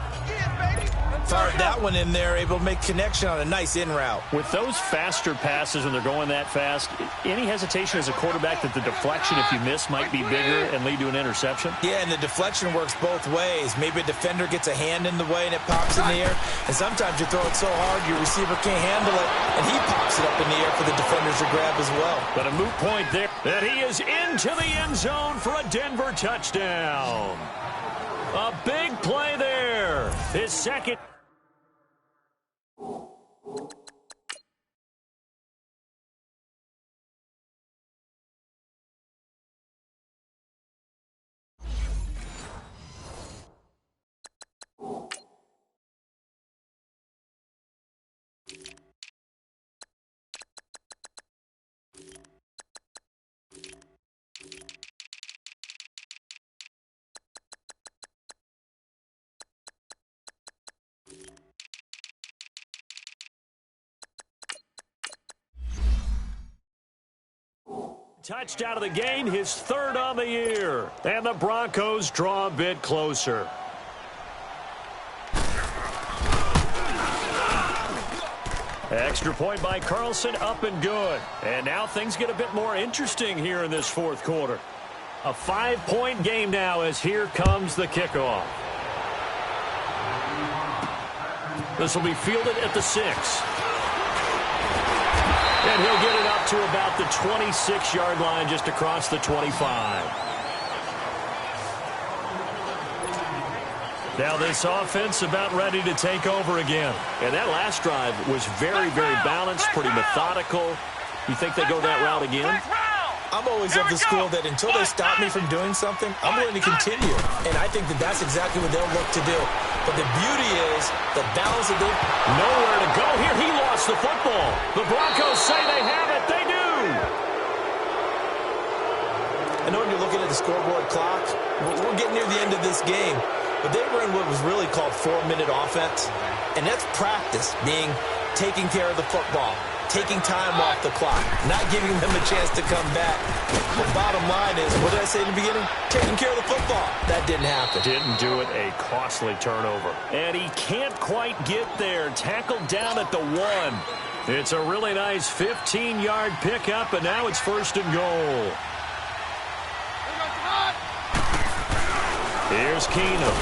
Fired that one in there, able to make connection on a nice in route. With those faster passes when they're going that fast, any hesitation as a quarterback that the deflection, if you miss, might be bigger and lead to an interception? Yeah, and the deflection works both ways. Maybe a defender gets a hand in the way and it pops in the air. And sometimes you throw it so hard your receiver can't handle it, and he pops it up in the air for the defenders to grab as well. But a moot point there. And he is into the end zone for a Denver touchdown. A big play there. His second. Touchdown of the game, his third on the year. And the Broncos draw a bit closer. Extra point by Carlson, up and good. And now things get a bit more interesting here in this fourth quarter. A 5-point game now as here comes the kickoff. This will be fielded at the 6. And he'll get it up to about the 26-yard line, just across the 25. Now this offense about ready to take over again. And that last drive was very, very balanced, pretty methodical. You think they go that route again? I'm always of the school that until they stop me from doing something, I'm going to continue. And I think that that's exactly what they'll look to do. But the beauty is the balance of nowhere to go here. He lost the football. The Broncos say they have it. They do. I know when you're looking at the scoreboard clock, we're getting near the end of this game. But they were in what was really called 4-minute offense. And that's practice, being taking care of the football, taking time off the clock, not giving them a chance to come back. The bottom line is, what did I say in the beginning? Taking care of the football. That didn't happen. Didn't do it. A costly turnover. And he can't quite get there. Tackled down at the 1. It's a really nice 15-yard pickup, and now it's first and goal. Here's Keenum.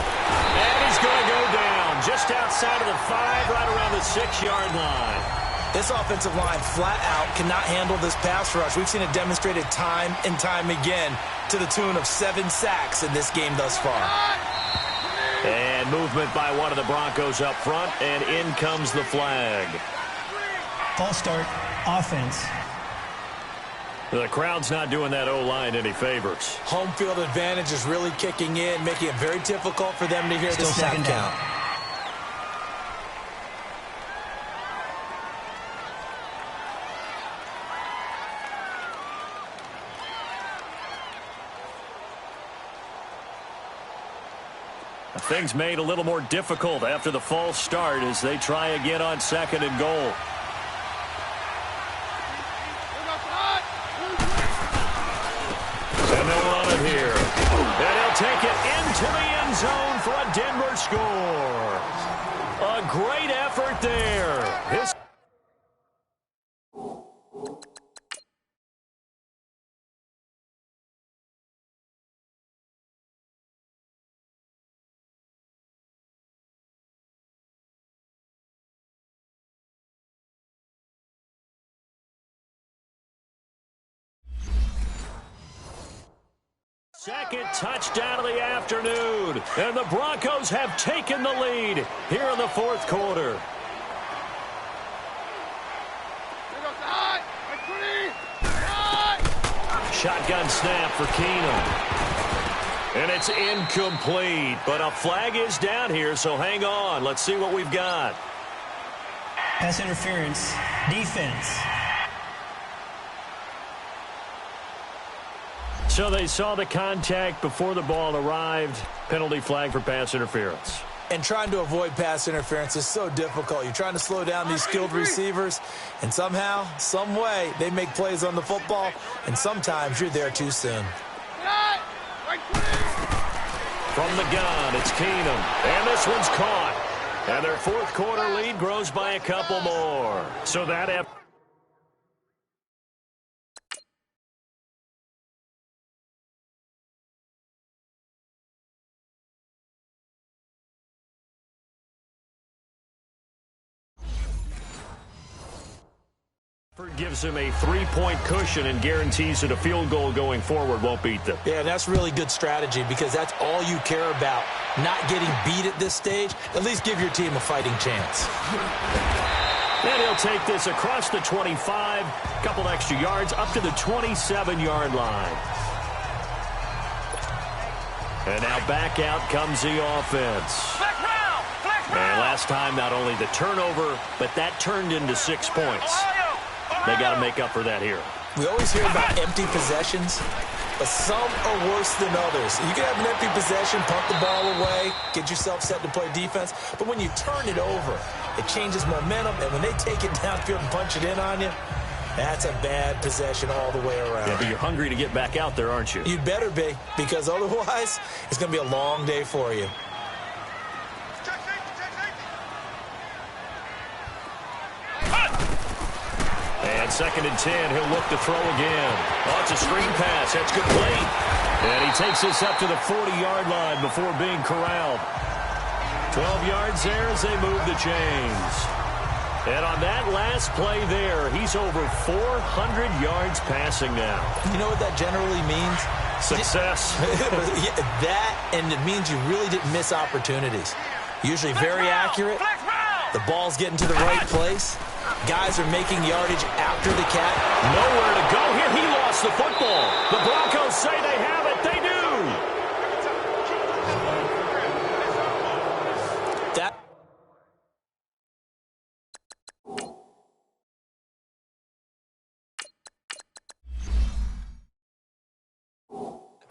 And he's going to go down just outside of the 5, right around the 6-yard line. This offensive line flat out cannot handle this pass rush. We've seen it demonstrated time and time again to the tune of 7 sacks in this game thus far. And movement by one of the Broncos up front, and in comes the flag. False start, offense. The crowd's not doing that O-line any favors. Home field advantage is really kicking in, making it very difficult for them to hear the snap count. Things made a little more difficult after the false start as they try again on 2nd and goal. And they'll run it here. And he'll take it into the end zone for a Denver score. A great effort there. His second touchdown of the afternoon. And the Broncos have taken the lead here in the fourth quarter. Shotgun snap for Keenum. And it's incomplete, but a flag is down here, so hang on. Let's see what we've got. Pass interference, defense. So they saw the contact before the ball arrived. Penalty flag for pass interference. And trying to avoid pass interference is so difficult. You're trying to slow down these skilled receivers, and somehow, some way, they make plays on the football, and sometimes you're there too soon. From the gun, it's Keenum. And this one's caught. And their fourth quarter lead grows by a couple more. So that effort gives him a three-point cushion and guarantees that a field goal going forward won't beat them. Yeah, that's really good strategy because that's all you care about. Not getting beat at this stage. At least give your team a fighting chance. And he'll take this across the 25, couple extra yards, up to the 27-yard line. And now back out comes the offense. And last time, not only the turnover, but that turned into 6 points. They got to make up for that here. We always hear about empty possessions, but some are worse than others. You can have an empty possession, pump the ball away, get yourself set to play defense, but when you turn it over, it changes momentum, and when they take it downfield and punch it in on you, that's a bad possession all the way around. Yeah, but you're hungry to get back out there, aren't you? You'd better be, because otherwise, it's going to be a long day for you. And 2nd and 10, he'll look to throw again. Oh, it's a screen pass. That's complete. And he takes this up to the 40-yard line before being corralled. 12 yards there as they move the chains. And on that last play there, he's over 400 yards passing now. You know what that generally means? Success. That, and it means you really didn't miss opportunities. Usually very accurate. The ball's getting to the right place. Guys are making yardage after the catch. Nowhere to go here. He lost the football. The Broncos say they have it. They do. That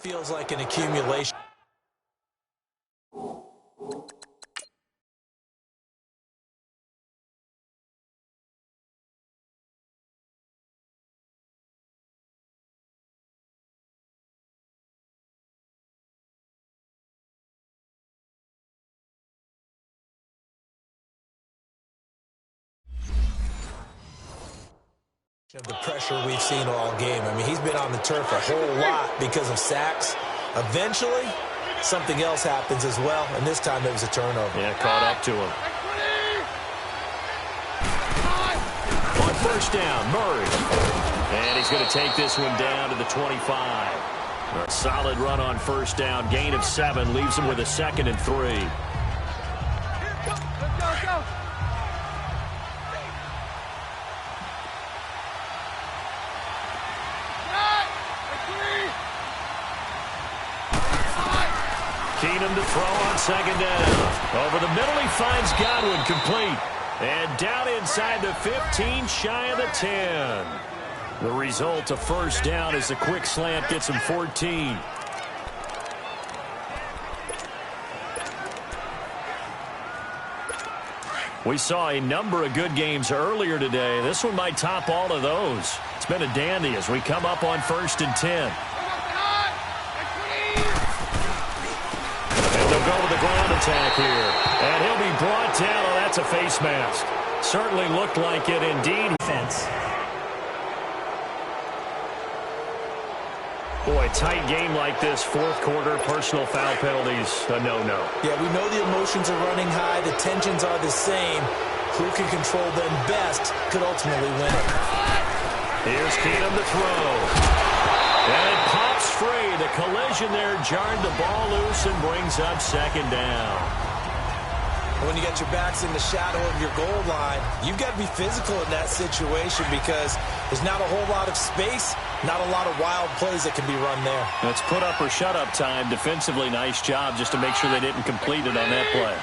feels like an accumulation. Of the pressure we've seen all game. I mean, he's been on the turf a whole lot because of sacks. Eventually, something else happens as well, and this time it was a turnover. Yeah, caught up to him. On first down, Murray. And he's going to take this one down to the 25. A solid run on first down. Gain of 7 leaves him with a 2nd and 3. Go. Keenum to throw on 2nd down. Over the middle, he finds Godwin complete. And down inside the 15, shy of the 10. The result, a first down as the quick slant gets him 14. We saw a number of good games earlier today. This one might top all of those. It's been a dandy as we come up on 1st and 10. They'll go with the ground attack here. And he'll be brought down. Oh, that's a face mask. Certainly looked like it indeed. Defense. Boy, tight game like this, fourth quarter, personal foul penalties, a no-no. Yeah, we know the emotions are running high. The tensions are the same. Who can control them best could ultimately win it. Here's Keenum to throw. And it pops free. The collision there jarred the ball loose and brings up 2nd down. When you got your backs in the shadow of your goal line, you've got to be physical in that situation because there's not a whole lot of space, not a lot of wild plays that can be run there. It's put up or shut up time. Defensively, nice job just to make sure they didn't complete it on that play.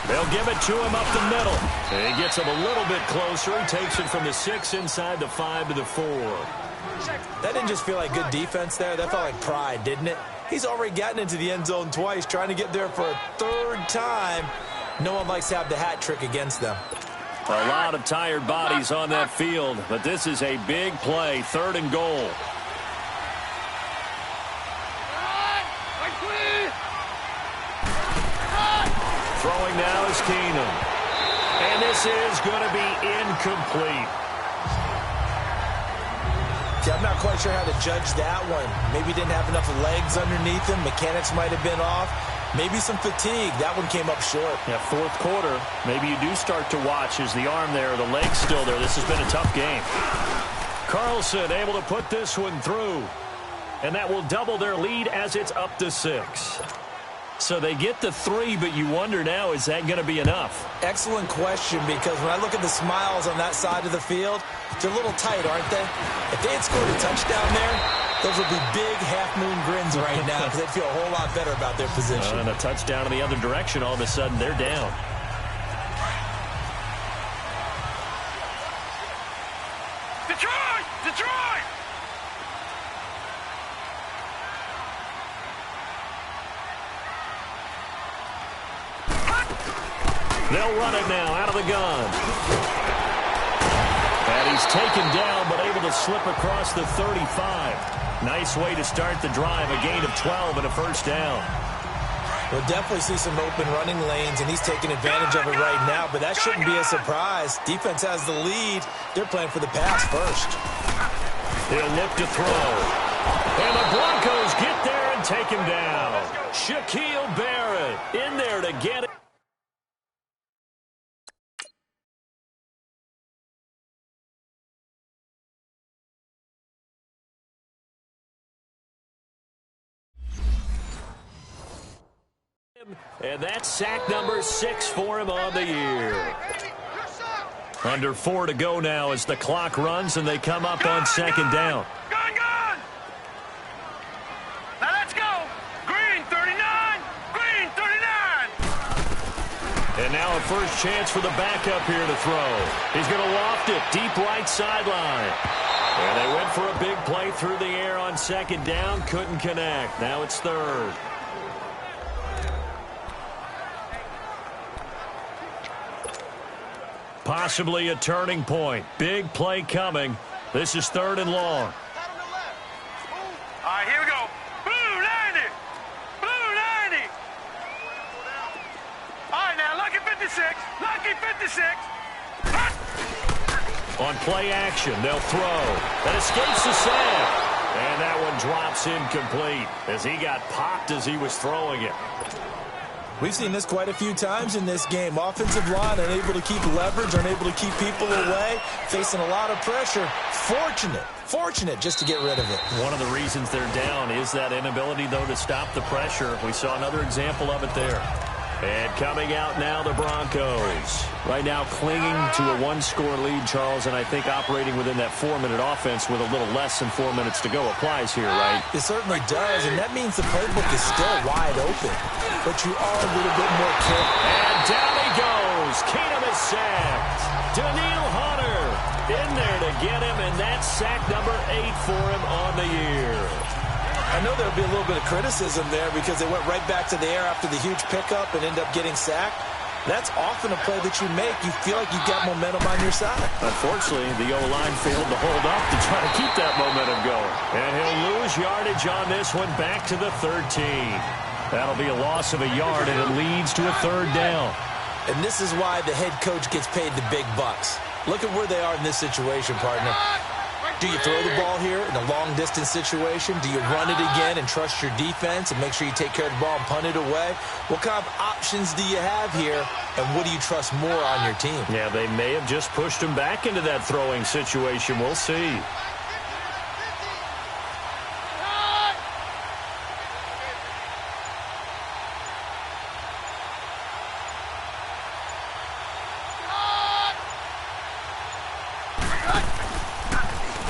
They'll give it to him up the middle. And he gets him a little bit closer. He takes it from the 6 inside the 5 to the 4. That didn't just feel like good defense there. That felt like pride, didn't it? He's already gotten into the end zone twice, trying to get there for a 3rd time. No one likes to have the hat trick against them. A lot of tired bodies on that field, but this is a big play, 3rd and goal. Throwing now is Keenum. And this is going to be incomplete. See, I'm not quite sure how to judge that one. Maybe didn't have enough legs underneath him. Mechanics might have been off. Maybe some fatigue. That one came up short. Yeah, fourth quarter, maybe you do start to watch. Is the arm there, the leg's still there? This has been a tough game. Carlson able to put this one through. And that will double their lead as it's up to 6. So they get the 3, but you wonder now, is that going to be enough? Excellent question, because when I look at the smiles on that side of the field, they're a little tight, aren't they? If they had scored a touchdown there, those would be big half-moon grins right now because they'd feel a whole lot better about their position. And a touchdown in the other direction, all of a sudden they're down. Detroit! Detroit! They'll run it now out of the gun. And he's taken down, but able to slip across the 35. Nice way to start the drive. A gain of 12 and a first down. We'll definitely see some open running lanes, and he's taking advantage of it right now, but that shouldn't be a surprise. Defense has the lead. They're playing for the pass first. He'll look to throw. And the Broncos get there and take him down. Shaquille Barrett in there to get it. And that's sack number 6 for him on the year. Under 4 to go now as the clock runs and they come up on second down. Gun, gun! Now let's go! Green 39! Green 39! And now a first chance for the backup here to throw. He's going to loft it deep right sideline. And they went for a big play through the air on second down. Couldn't connect. Now it's third. Possibly a turning point. Big play coming. This is third and long. All right, here we go. Blue 90! Blue 90! All right, now, lucky 56. Lucky 56. On play action, they'll throw. That escapes the sack. And that one drops incomplete as he got popped as he was throwing it. We've seen this quite a few times in this game. Offensive line unable to keep leverage, unable to keep people away, facing a lot of pressure. Fortunate just to get rid of it. One of the reasons they're down is that inability, though, to stop the pressure. We saw another example of it there. And coming out now, the Broncos. Right now clinging to a one-score lead, Charles, and I think operating within that 4-minute offense with a little less than 4 minutes to go applies here, right? It certainly does, and that means the playbook is still wide open. But you are a little bit more careful. And down he goes. Keenum is sacked. Daniil Hunter in there to get him, and that's sack number 8 for him on the year. I know there'll be a little bit of criticism there because they went right back to the air after the huge pickup and end up getting sacked. That's often a play that you make. You feel like you've got momentum on your side. Unfortunately, the O-line failed to hold up to try to keep that momentum going. And he'll lose yardage on this one back to the 13. That'll be a loss of a yard, and it leads to a third down. And this is why the head coach gets paid the big bucks. Look at where they are in this situation, partner. Do you throw the ball here in a long-distance situation? Do you run it again and trust your defense and make sure you take care of the ball and punt it away? What kind of options do you have here, and what do you trust more on your team? Yeah, they may have just pushed him back into that throwing situation. We'll see.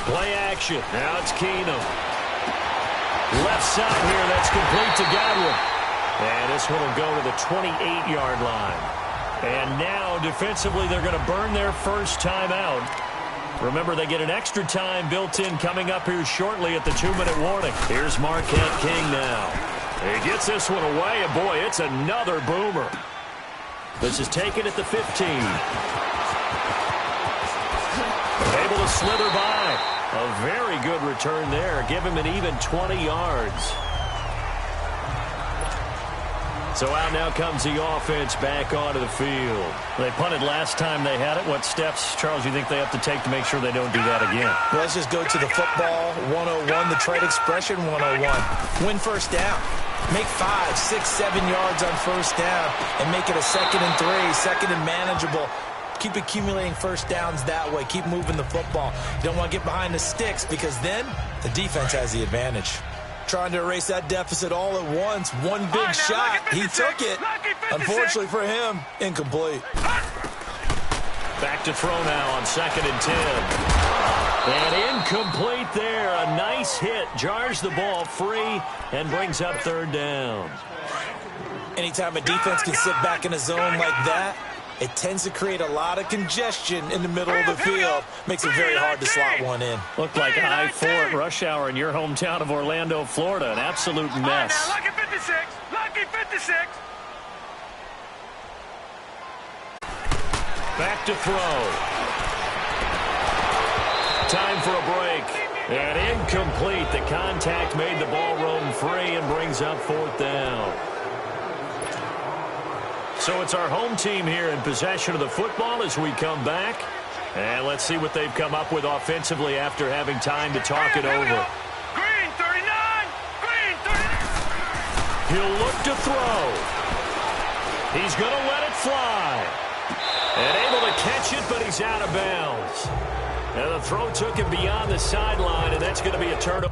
Play action. Now it's Keenum. Left side here. That's complete to Godwin. And this one will go to the 28-yard line. And now, defensively, they're going to burn their first time out. Remember, they get an extra time built in coming up here shortly at the 2-minute warning. Here's Marquette King now. He gets this one away, and boy, it's another boomer. This is taken at the 15. Able to slither by. A very good return there. Give him an even 20 yards. So out now comes the offense back onto the field. They punted last time they had it. What steps, Charles, you think they have to take to make sure they don't do that again? Well, let's just go to the football 101, the trade expression 101. Win first down. Make 5, 6, 7 yards on first down and make it a 2nd and 3, 2nd and manageable. Keep accumulating first downs that way. Keep moving the football. You don't want to get behind the sticks because then the defense has the advantage. Trying to erase that deficit all at once. One big shot. He took it. Unfortunately for him, incomplete. Back to throw now on 2nd and 10. And incomplete there. A nice hit. Jars the ball free and brings up 3rd down. Anytime a defense can sit back in a zone like that, it tends to create a lot of congestion in the middle of the field. Makes it very hard to slot one in. Looked like I-4 at rush hour in your hometown of Orlando, Florida. An absolute mess. Now, lucky 56. Lucky 56. Back to throw. Time for a break. And incomplete. The contact made the ball roam free and brings up 4th down. So it's our home team here in possession of the football as we come back. And let's see what they've come up with offensively after having time to talk it over. Green 39. Green 39. He'll look to throw. He's going to let it fly. And able to catch it, but he's out of bounds. And the throw took him beyond the sideline, and that's going to be a turnover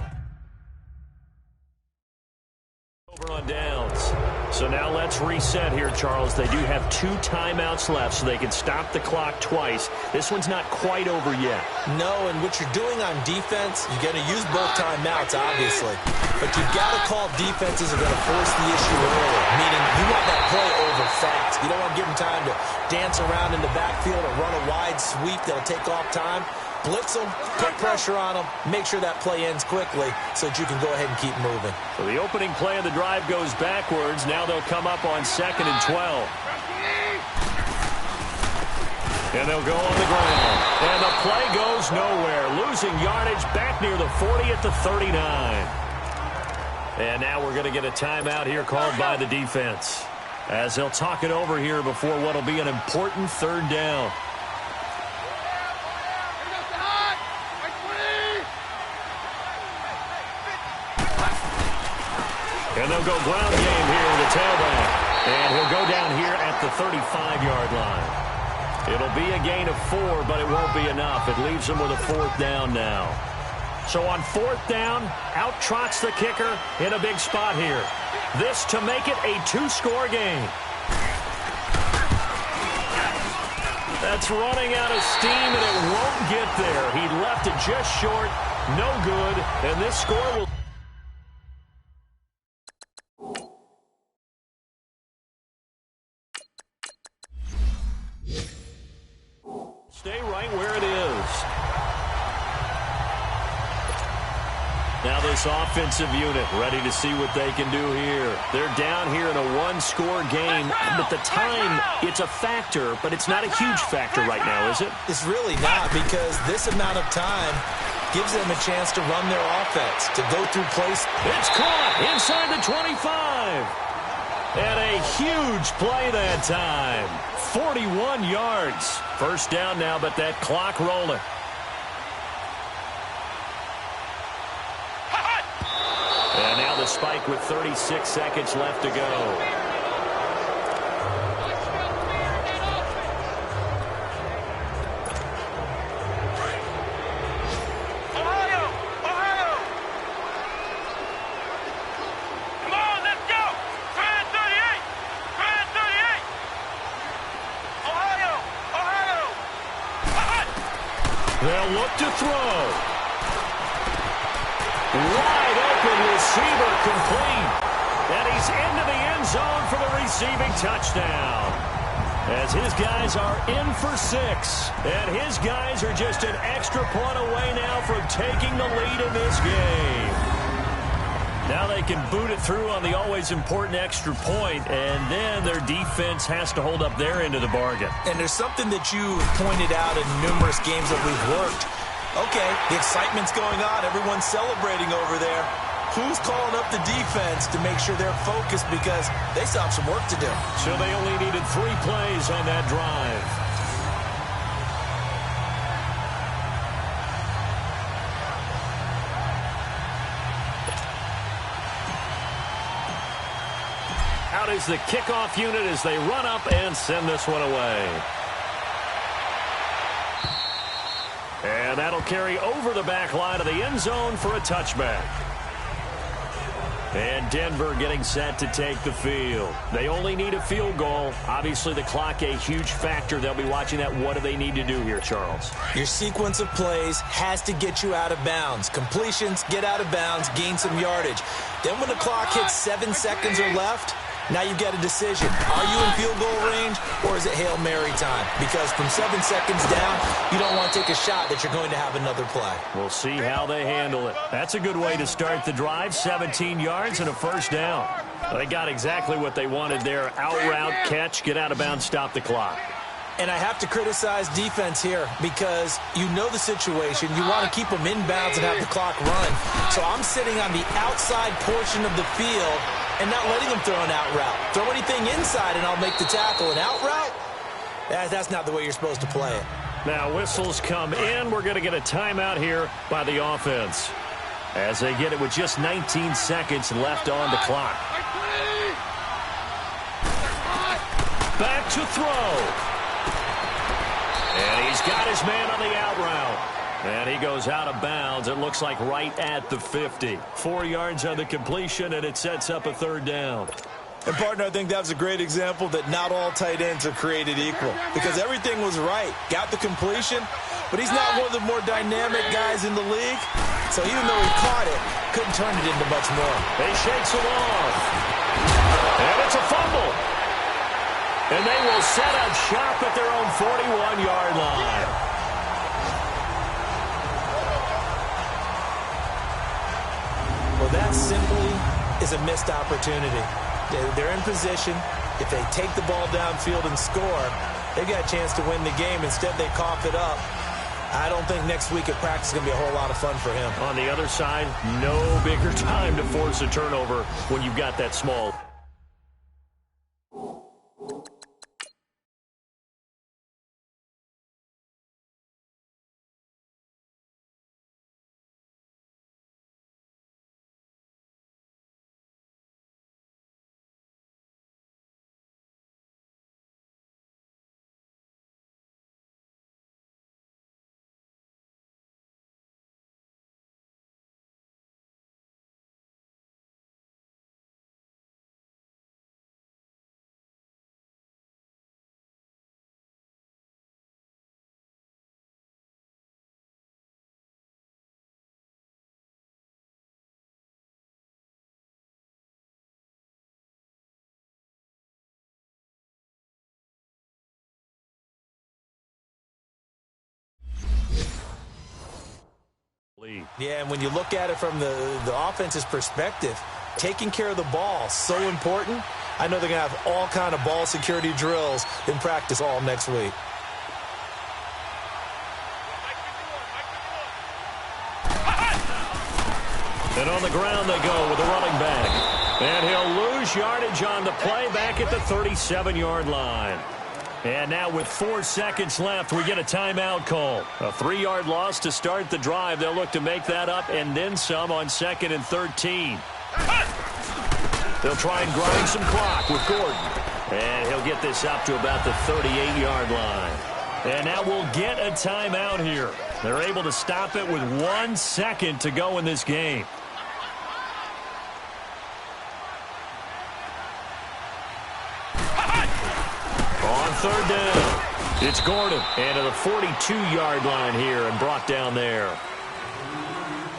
on downs. So now let's reset here, Charles. They do have 2 timeouts left, so they can stop the clock twice. This one's not quite over yet. No, and what you're doing on defense, you're going to use both timeouts, obviously. But you've got to call defenses are going to force the issue early, meaning you want that play over fast. You don't want to give them time to dance around in the backfield or run a wide sweep that'll take off time. Blitz them, put pressure on them, make sure that play ends quickly so that you can go ahead and keep moving. So the opening play of the drive goes backwards. Now they'll come up on 2nd and 12. And they'll go on the ground. And the play goes nowhere. Losing yardage back near the 40 at the 39. And now we're going to get a timeout here called by the defense, as they'll talk it over here before what will be an important 3rd down. And they'll go ground game here with the tailback. And he'll go down here at the 35-yard line. It'll be a gain of 4, but it won't be enough. It leaves them with a 4th down now. So on 4th down, out trots the kicker in a big spot here. This to make it a 2-score game. That's running out of steam, and it won't get there. He left it just short. No good. And this score will... stay right where it is. Now this offensive unit ready to see what they can do here. They're down here in a 1-score game, but the time, it's a factor, but it's not a huge factor right now, is it? It's really not, because this amount of time gives them a chance to run their offense, to go through plays. It's caught inside the 25. And a huge play that time. 41 yards. First down now, but that clock rolling. And now the spike with 36 seconds left to go. They'll look to throw. Wide open receiver complete. And he's into the end zone for the receiving touchdown. As his guys are in for 6. And his guys are just an extra point away now from taking the lead in this game. Now they can boot it through on the always important extra point, and then their defense has to hold up their end of the bargain. And there's something that you pointed out in numerous games that we've worked. Okay, the excitement's going on. Everyone's celebrating over there. Who's calling up the defense to make sure they're focused because they still have some work to do? So they only needed 3 plays on that drive. Out is the kickoff unit as they run up and send this one away. And that'll carry over the back line of the end zone for a touchback. And Denver getting set to take the field. They only need a field goal. Obviously, the clock a huge factor. They'll be watching that. What do they need to do here, Charles? Your sequence of plays has to get you out of bounds. Completions, get out of bounds, gain some yardage. Then when the clock hits 7 seconds or left, now you've got a decision. Are you in field goal range or is it Hail Mary time? Because from 7 seconds down, you don't want to take a shot that you're going to have another play. We'll see how they handle it. That's a good way to start the drive. 17 yards and a first down. They got exactly what they wanted there. Out route, catch, get out of bounds, stop the clock. And I have to criticize defense here because you know the situation. You want to keep them in bounds and have the clock run. So I'm sitting on the outside portion of the field and not letting them throw an out route. Throw anything inside and I'll make the tackle. An out route? That's not the way you're supposed to play it. Now whistles come in. We're going to get a timeout here by the offense as they get it with just 19 seconds left on the clock. Back to throw. And he's got his man on the out route. And he goes out of bounds. It looks like right at the 50. 4 yards on the completion, and it sets up a third down. And, partner, I think that was a great example that not all tight ends are created equal because everything was right. Got the completion, but he's not one of the more dynamic guys in the league. So even though he caught it, couldn't turn it into much more. He shakes it off. And it's a fumble. And they will set up shop at their own 41-yard line. Well, that simply is a missed opportunity. They're in position. If they take the ball downfield and score, they've got a chance to win the game. Instead, they cough it up. I don't think next week at practice is going to be a whole lot of fun for him. On the other side, no bigger time to force a turnover when you've got that small. Yeah, and when you look at it from the offense's perspective, taking care of the ball, so important. I know they're going to have all kind of ball security drills in practice all next week. And on the ground they go with a running back. And he'll lose yardage on the play back at the 37-yard line. And now with 4 seconds left, we get a timeout call. A 3-yard loss to start the drive. They'll look to make that up and then some on 2nd and 13. They'll try and grind some clock with Gordon. And he'll get this up to about the 38-yard line. And now we'll get a timeout here. They're able to stop it with 1 second to go in this game. On third down, it's Gordon. And to the 42-yard line here and brought down there.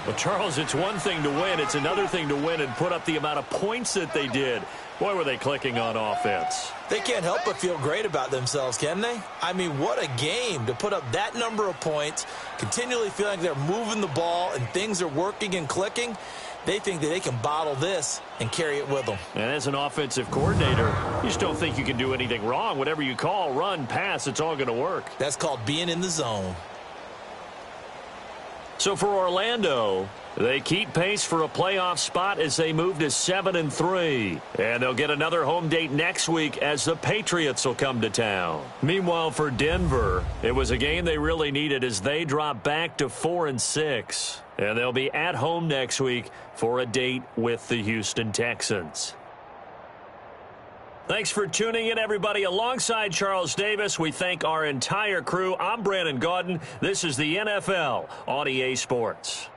Well, Charles, it's one thing to win. It's another thing to win and put up the amount of points that they did. Boy, were they clicking on offense. They can't help but feel great about themselves, can they? I mean, what a game to put up that number of points, continually feeling like they're moving the ball and things are working and clicking. They think that they can bottle this and carry it with them. And as an offensive coordinator, you just don't think you can do anything wrong. Whatever you call, run, pass, it's all going to work. That's called being in the zone. So for Orlando, they keep pace for a playoff spot as they move to 7-3. And they'll get another home date next week as the Patriots will come to town. Meanwhile, for Denver, it was a game they really needed as they drop back to 4-6. And they'll be at home next week for a date with the Houston Texans. Thanks for tuning in, everybody. Alongside Charles Davis, we thank our entire crew. I'm Brandon Gaudin. This is the NFL on EA Sports.